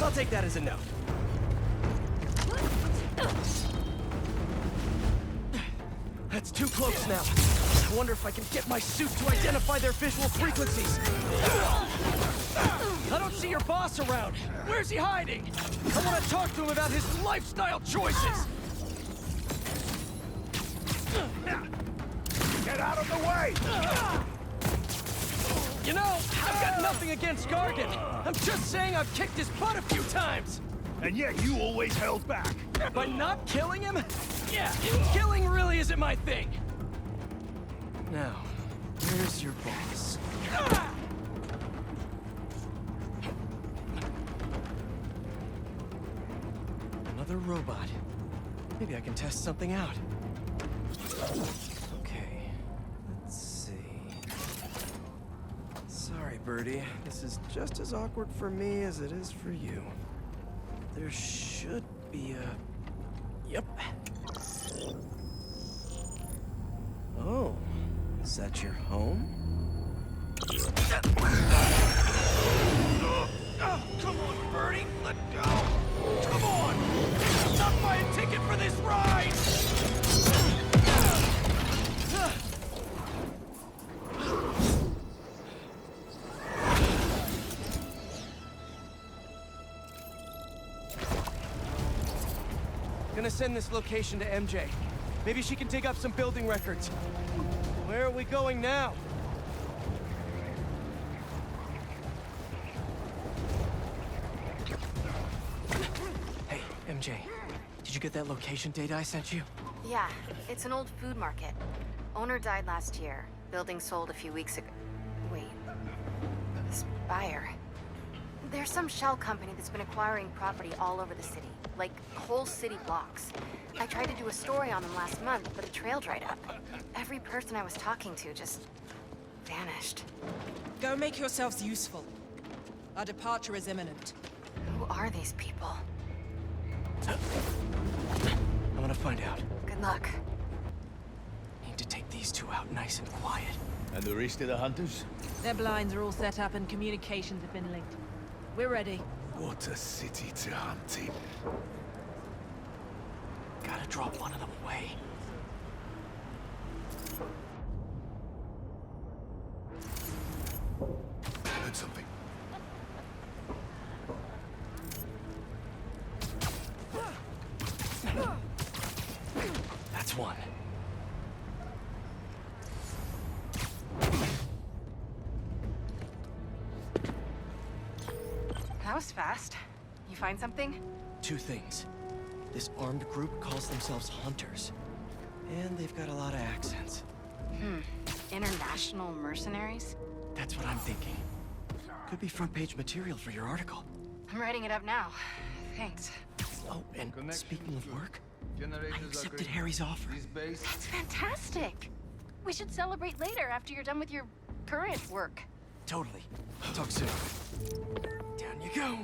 I'll take that as a no. That's too close now. I wonder if I can get my suit to identify their visual frequencies. I don't see your boss around. Where's he hiding? I want to talk to him about his lifestyle choices. Get out of the way! You know, I've got nothing against Gargan. I'm just saying I've kicked his butt a few times. And yet you always held back. By not killing him? Yeah, killing really isn't my thing. Now, where's your boss? Another robot. Maybe I can test something out. Okay, let's see. Sorry, Birdie. This is just as awkward for me as it is for you. There should be a... Yep. Oh, is that your home? Oh, come on, Birdie, let go! Come on! Not buy a ticket for this ride! Gonna send this location to MJ. Maybe she can dig up some building records. Where are we going now? MJ, did you get that location data I sent you? Yeah, it's an old food market. Owner died last year. Building sold a few weeks ago. Wait. This buyer. There's some shell company that's been acquiring property all over the city. Like, whole city blocks. I tried to do a story on them last month, but the trail dried up. Every person I was talking to just vanished. Go make yourselves useful. Our departure is imminent. Who are these people? I'm gonna find out. Good luck. Need to take these two out nice and quiet. And the rest of the hunters? Their blinds are all set up and communications have been linked. We're ready. What a city to hunt in. Gotta drop one of them away. Heard something. That's one. That was fast. You find something? Two things. This armed group calls themselves Hunters. And they've got a lot of accents. International mercenaries? That's what I'm thinking. Could be front page material for your article. I'm writing it up now. Thanks. Oh, and speaking of work, I accepted Harry's offer. That's fantastic. We should celebrate later after you're done with your current work. Totally. Talk soon. Down you go.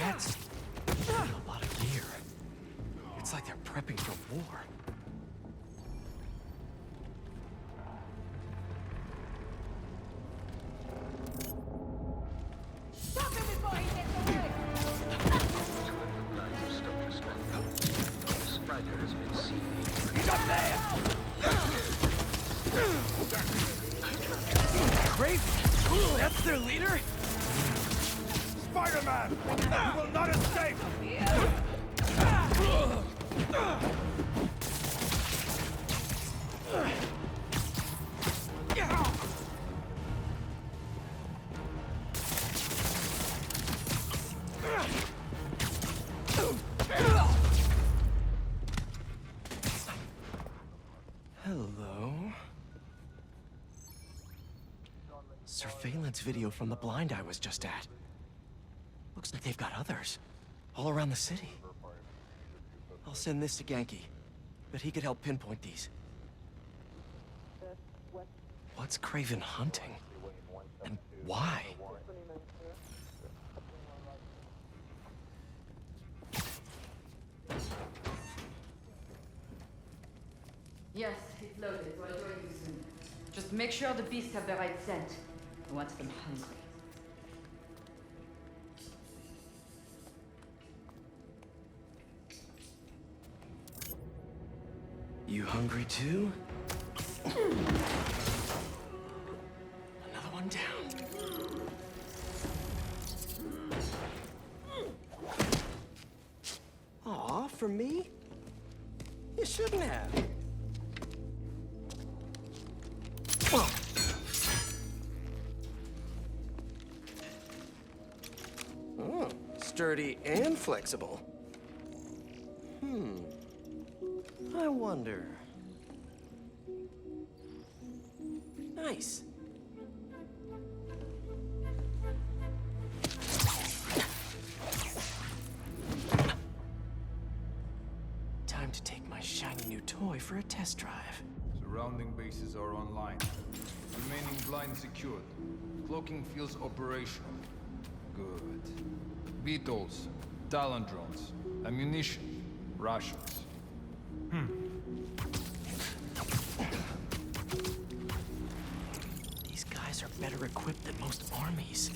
That's a lot of gear. It's like they're prepping for war. Stop him before he gets away! Spider has been seen. He's up there! Kraven! That's their leader? Spider-Man! You will not escape! Hello? Surveillance video from the blind I was just at. Looks like they've got others. All around the city. I'll send this to Genki. But he could help pinpoint these. What's Kraven hunting? And why? Yes, it's loaded, so I'll join you soon. Just make sure the beasts have the right scent. I want them hungry. You hungry too? Another one down. Aw, for me? You shouldn't have. Oh, sturdy and flexible. I wonder. Nice. Time to take my shiny new toy for a test drive. Surrounding bases are online. Remaining blind secured. Cloaking fields operational. Good. Beetles, Talon drones, ammunition, rations. These guys are better equipped than most armies.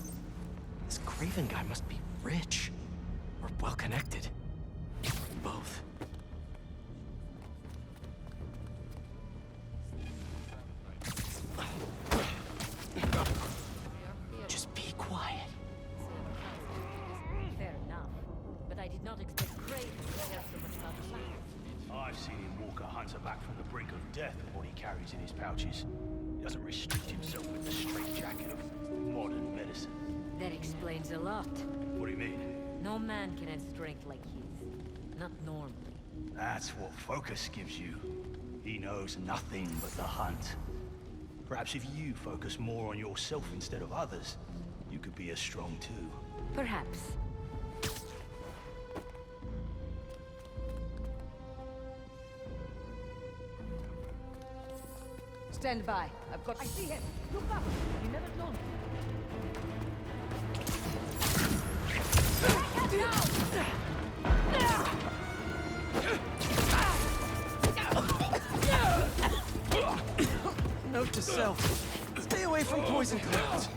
This Kraven guy must be rich. Or well-connected. Or both. Just be quiet. Fair enough. But I did not expect Kraven to care so much about plans. I've seen him walk a hunter back from the brink of death with what he carries in his pouches. He doesn't restrict himself with the straitjacket of modern medicine. That explains a lot. What do you mean? No man can have strength like his. Not normally. That's what focus gives you. He knows nothing but the hunt. Perhaps if you focus more on yourself instead of others, you could be as strong too. Perhaps. Stand by. I see him. Look up. You never told me. Note to self. Stay away from poison clouds.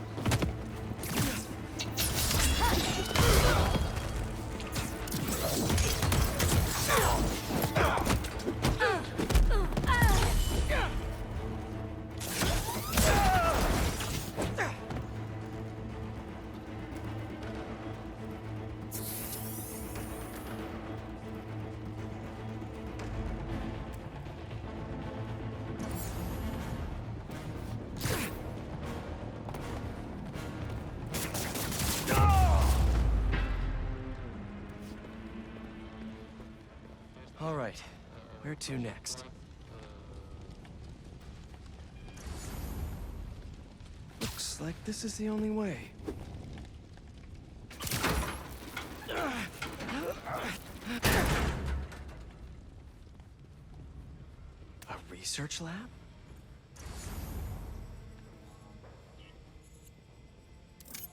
All right, where to next? Looks like this is the only way. A research lab?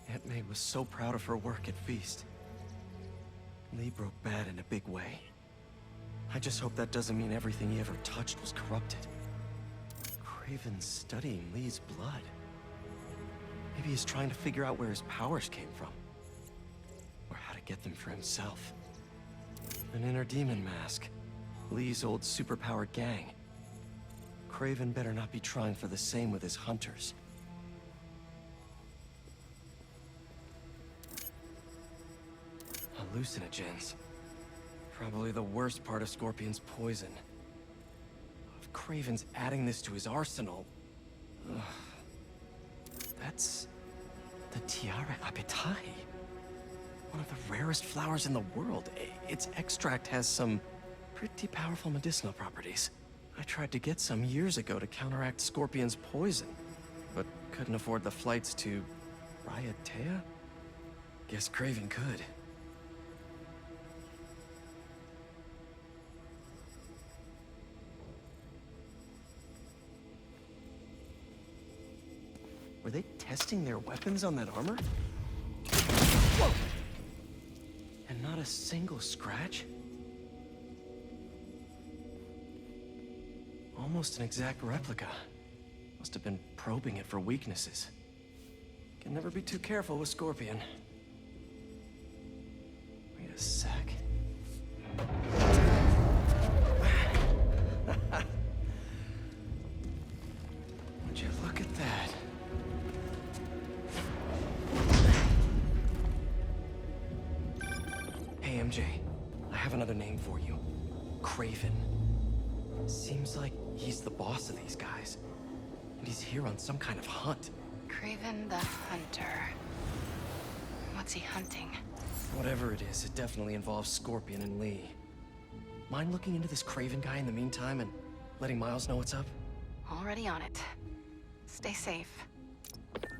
Aunt May was so proud of her work at Feast. Lee broke bad in a big way. I just hope that doesn't mean everything he ever touched was corrupted. Kraven's studying Lee's blood. Maybe he's trying to figure out where his powers came from. Or how to get them for himself. An inner demon mask. Lee's old superpowered gang. Kraven better not be trying for the same with his hunters. Hallucinogens. Probably the worst part of Scorpion's poison. If Kraven's adding this to his arsenal... Ugh. That's... the Tiara Apetai. One of the rarest flowers in the world. Its extract has some pretty powerful medicinal properties. I tried to get some years ago to counteract Scorpion's poison, but couldn't afford the flights to... Raiatea? Guess Kraven could. Were they testing their weapons on that armor? Whoa! And not a single scratch? Almost an exact replica. Must have been probing it for weaknesses. Can never be too careful with Scorpion. Wait a sec. Would you look at that? Hey, MJ. I have another name for you. Kraven. Seems like he's the boss of these guys. And he's here on some kind of hunt. Kraven the Hunter. What's he hunting? Whatever it is, it definitely involves Scorpion and Lee. Mind looking into this Kraven guy in the meantime and letting Miles know what's up? Already on it. Stay safe.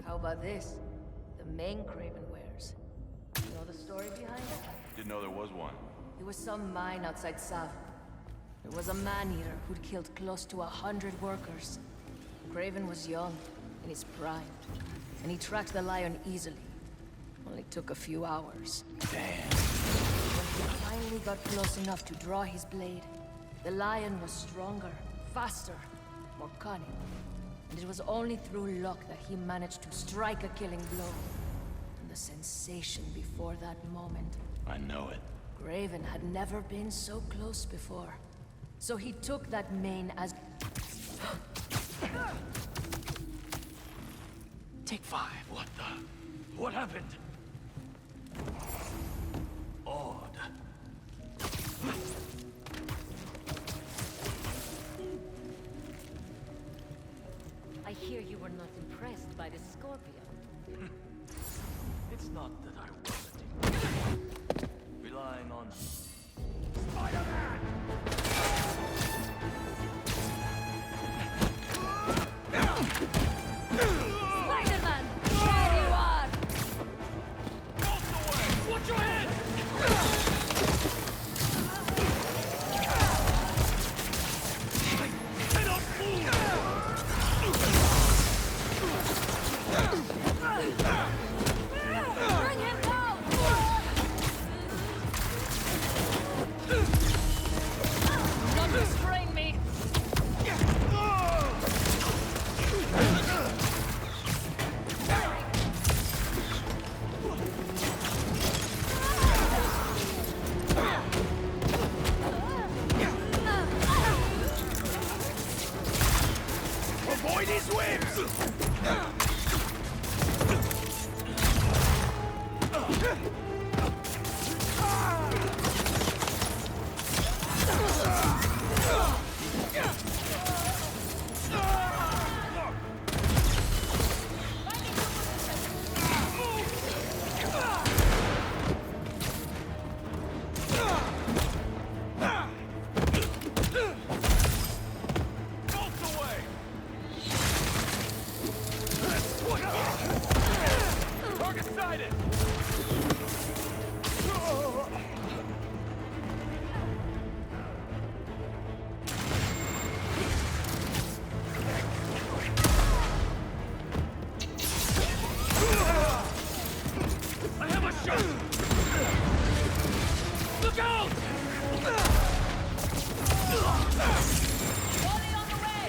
How about this? The main Kraven wears. You know the story behind it? Didn't know there was one. There was some mine outside Sav. There was a man-eater who'd killed close to 100 workers. Kraven was young, in his prime, and he tracked the lion easily. Only took a few hours. Damn. When he finally got close enough to draw his blade, the lion was stronger, faster, more cunning. And it was only through luck that he managed to strike a killing blow. And the sensation before that moment. I know it. Kraven had never been so close before. So he took that mane as... Take 5. What the? What happened? Odd. I hear you. by the Scorpion. It's not that I wasn't. Relying on Spider-Man! Spider-Man! There you are! Watch your head! I cannot move! Bring him down! Not restrain me! Avoid his whips! Target sighted! I have a shot! Look out! Volley on the way!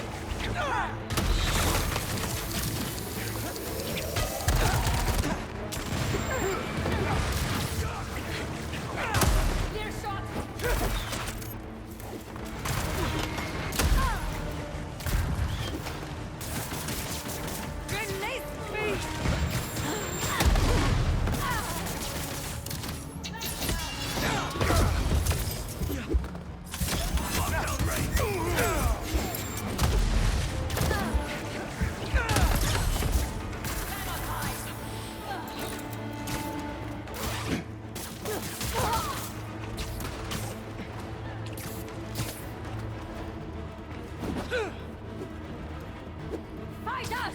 Clear shot! Release me! Fight us!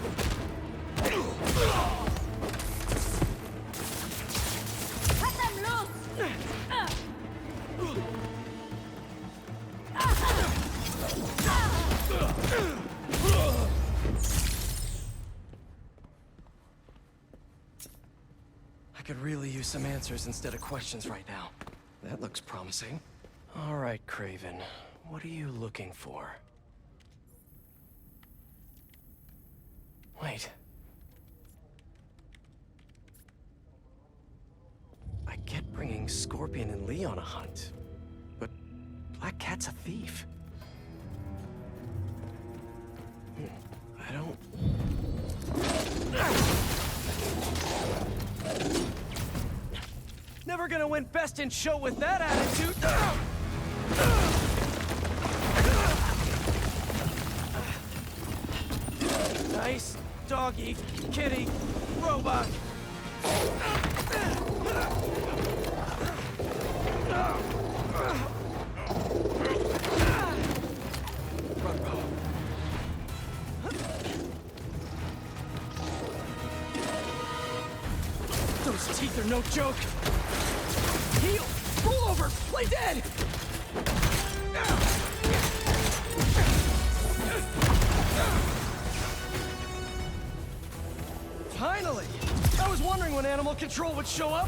Let them loose! I could really use some answers instead of questions right now. That looks promising. All right, Kraven. What are you looking for? Wait. I get bringing Scorpion and Lee on a hunt, but Black Cat's a thief. I don't... Never gonna win Best in Show with that attitude! Nice doggy, kitty, robot. Those teeth are no joke. Heal! Roll over! Play dead! Finally! I was wondering when animal control would show up.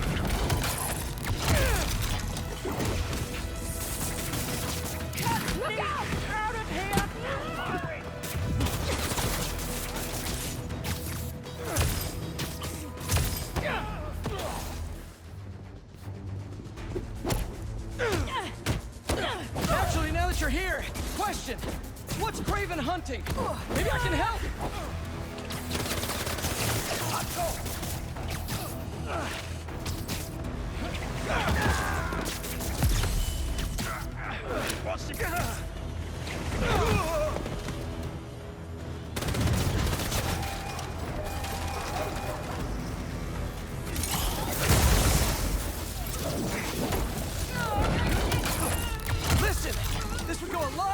Look out! Out of here! Actually, now that you're here, question. What's Kraven hunting? Maybe I can help!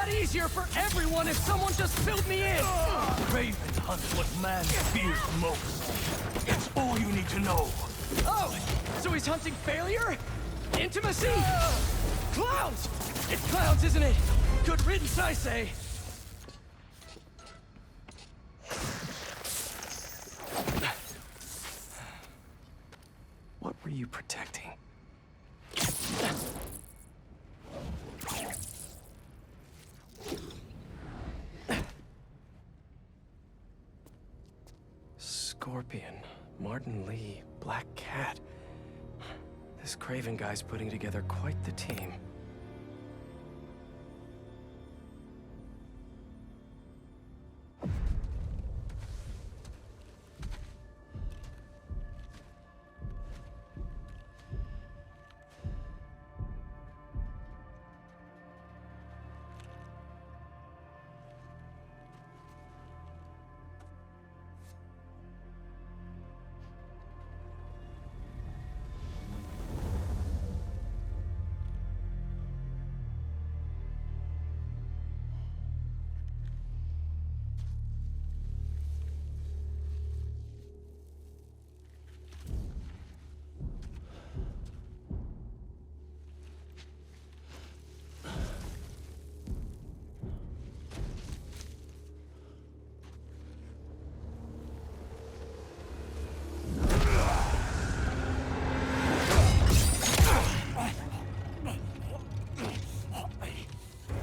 lot easier for everyone if someone just filled me in! Kraven hunts what man fears most. It's all you need to know. Oh, so he's hunting failure? Intimacy? Clowns! It's clowns, isn't it? Good riddance, I say. What were you protecting? Scorpion, Martin Lee, Black Cat. This Kraven guy's putting together quite the team.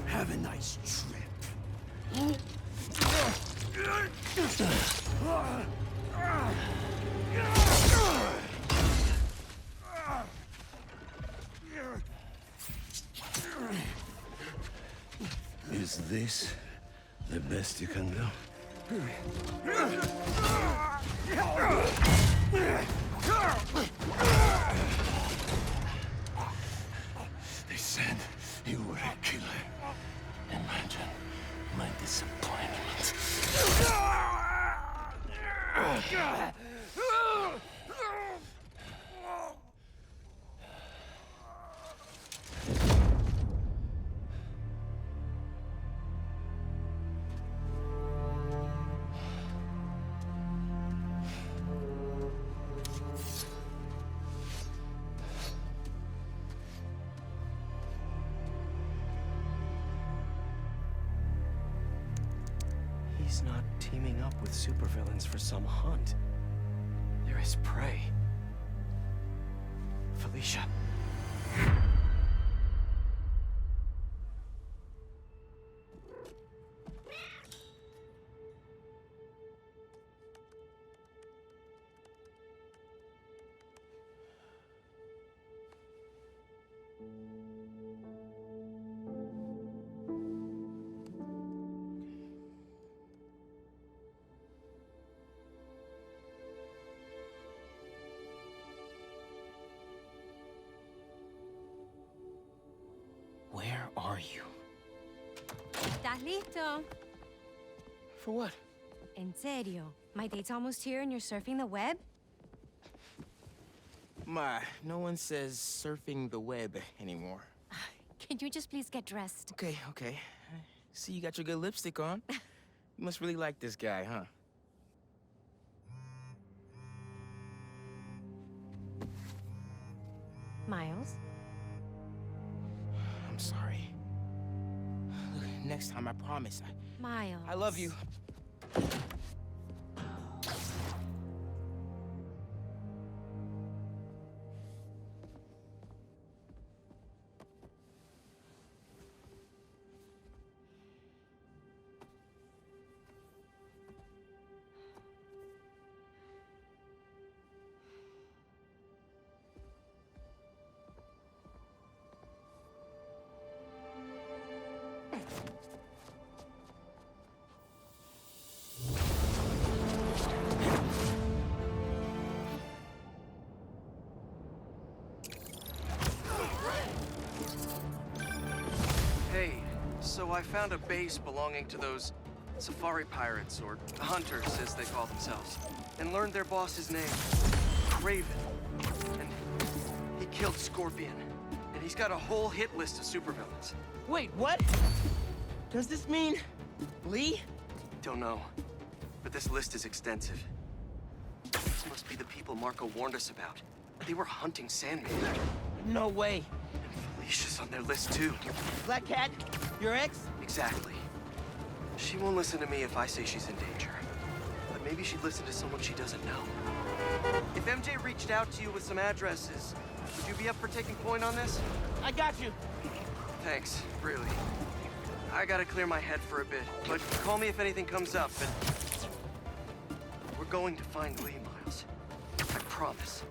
Have a nice trip. Is this the best you can do? They said you were a killer. Imagine my disappointment. He's not teaming up with supervillains for some hunt. They're his prey. Felicia. Where are you? ¿Estás listo? For what? En serio? My date's almost here and you're surfing the web? No one says surfing the web anymore. Can you just please get dressed? Okay. See, you got your good lipstick on. You must really like this guy, huh? Miles? I'm sorry. Look, next time, I promise. Miles. I love you. So I found a base belonging to those safari pirates, or hunters, as they call themselves, and learned their boss's name, Kraven. And he killed Scorpion. And he's got a whole hit list of supervillains. Wait, what? Does this mean Lee? Don't know, but this list is extensive. These must be the people Marco warned us about. They were hunting Sandman. No way. Felicia's on their list too. Black Cat? Your ex? Exactly. She won't listen to me if I say she's in danger. But maybe she'd listen to someone she doesn't know. If MJ reached out to you with some addresses, would you be up for taking point on this? I got you. Thanks, really. I gotta clear my head for a bit, but call me if anything comes up, and... we're going to find Lee, Miles. I promise.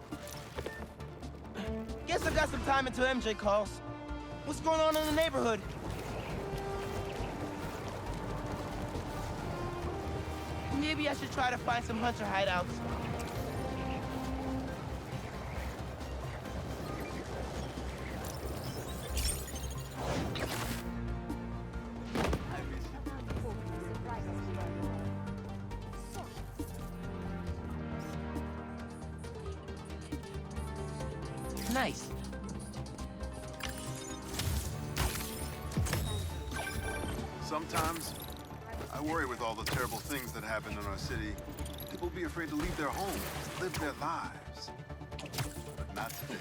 Guess I got some time until MJ calls. What's going on in the neighborhood? Maybe I should try to find some hunter hideouts. Nice. Sometimes, I worry with all the terrible things that happen in our city. People be afraid to leave their homes, live their lives. But not today.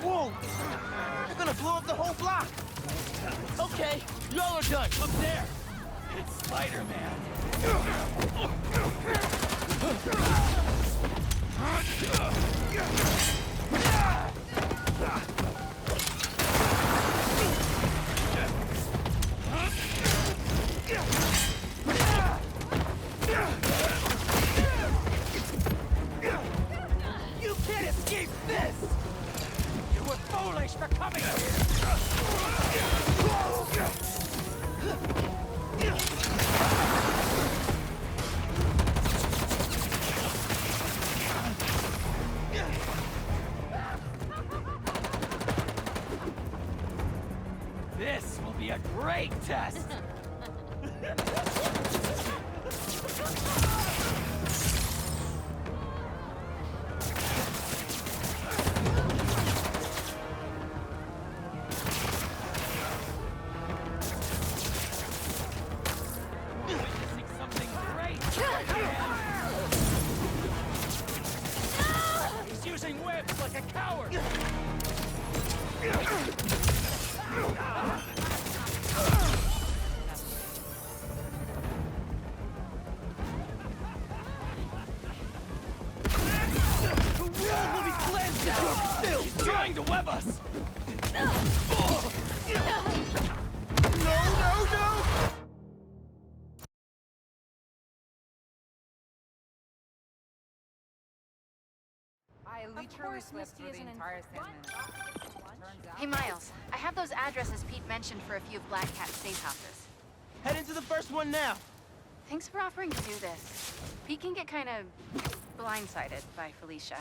Whoa! They're gonna blow up the whole block! Okay, y'all are done. Up there! It's Spider-Man! You can't escape this! You were foolish for coming here! This will be a great test! He's using webs like a coward! The world will be cleansed of your filth! He's trying to web us! No! I literally slept through the entire Sandman. Hey, Miles. I have those addresses Pete mentioned for a few of Black Cat's safe houses. Head into the first one now. Thanks for offering to do this. Pete can get kind of blindsided by Felicia.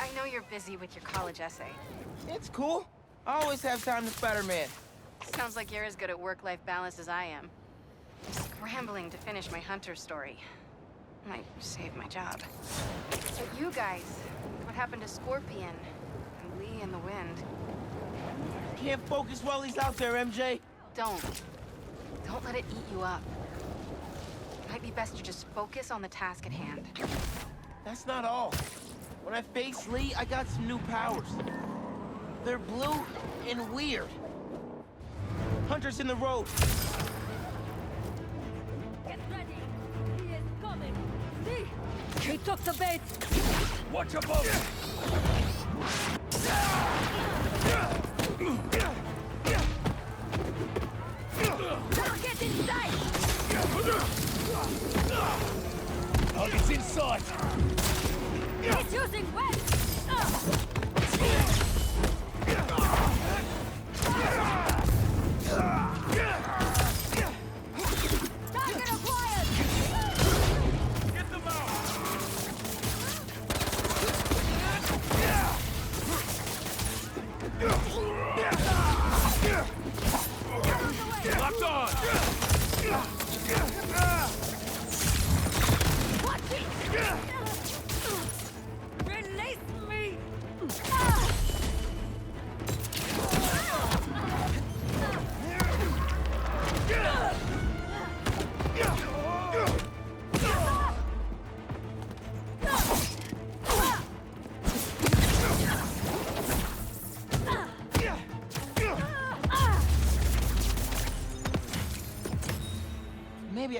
I know you're busy with your college essay. It's cool. I always have time to Spider-Man. Sounds like you're as good at work-life balance as I am. I'm scrambling to finish my Hunter story. Might save my job. But you guys, what happened to Scorpion and Lee in the Wind? Can't focus while he's out there, MJ. Don't let it eat you up. Might be best to just focus on the task at hand. That's not all. When I faced Lee, I got some new powers. They're blue and weird. Hunter's in the road. Get ready. He is coming. See? He took the bait. Watch your boat! Now get inside. Target's in sight! He's using webs.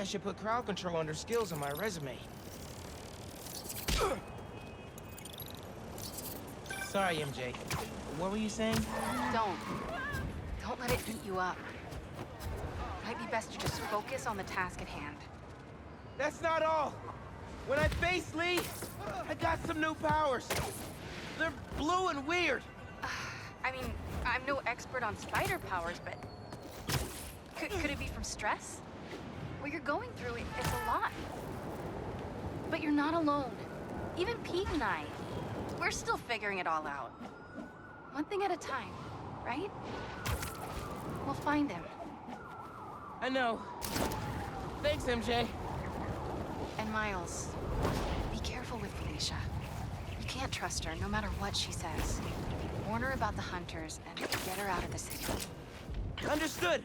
I should put crowd control under skills on my resume. Sorry, MJ. What were you saying? Don't let it eat you up. Might be best to just focus on the task at hand. That's not all. When I face Lee, I got some new powers. They're blue and weird. I mean, I'm no expert on spider powers, but could it be from stress? What you're going through, it's a lot. But you're not alone. Even Pete and I, we're still figuring it all out. One thing at a time, right? We'll find him. I know. Thanks, MJ. And Miles, be careful with Felicia. You can't trust her, no matter what she says. Warn her about the hunters and get her out of the city. Understood.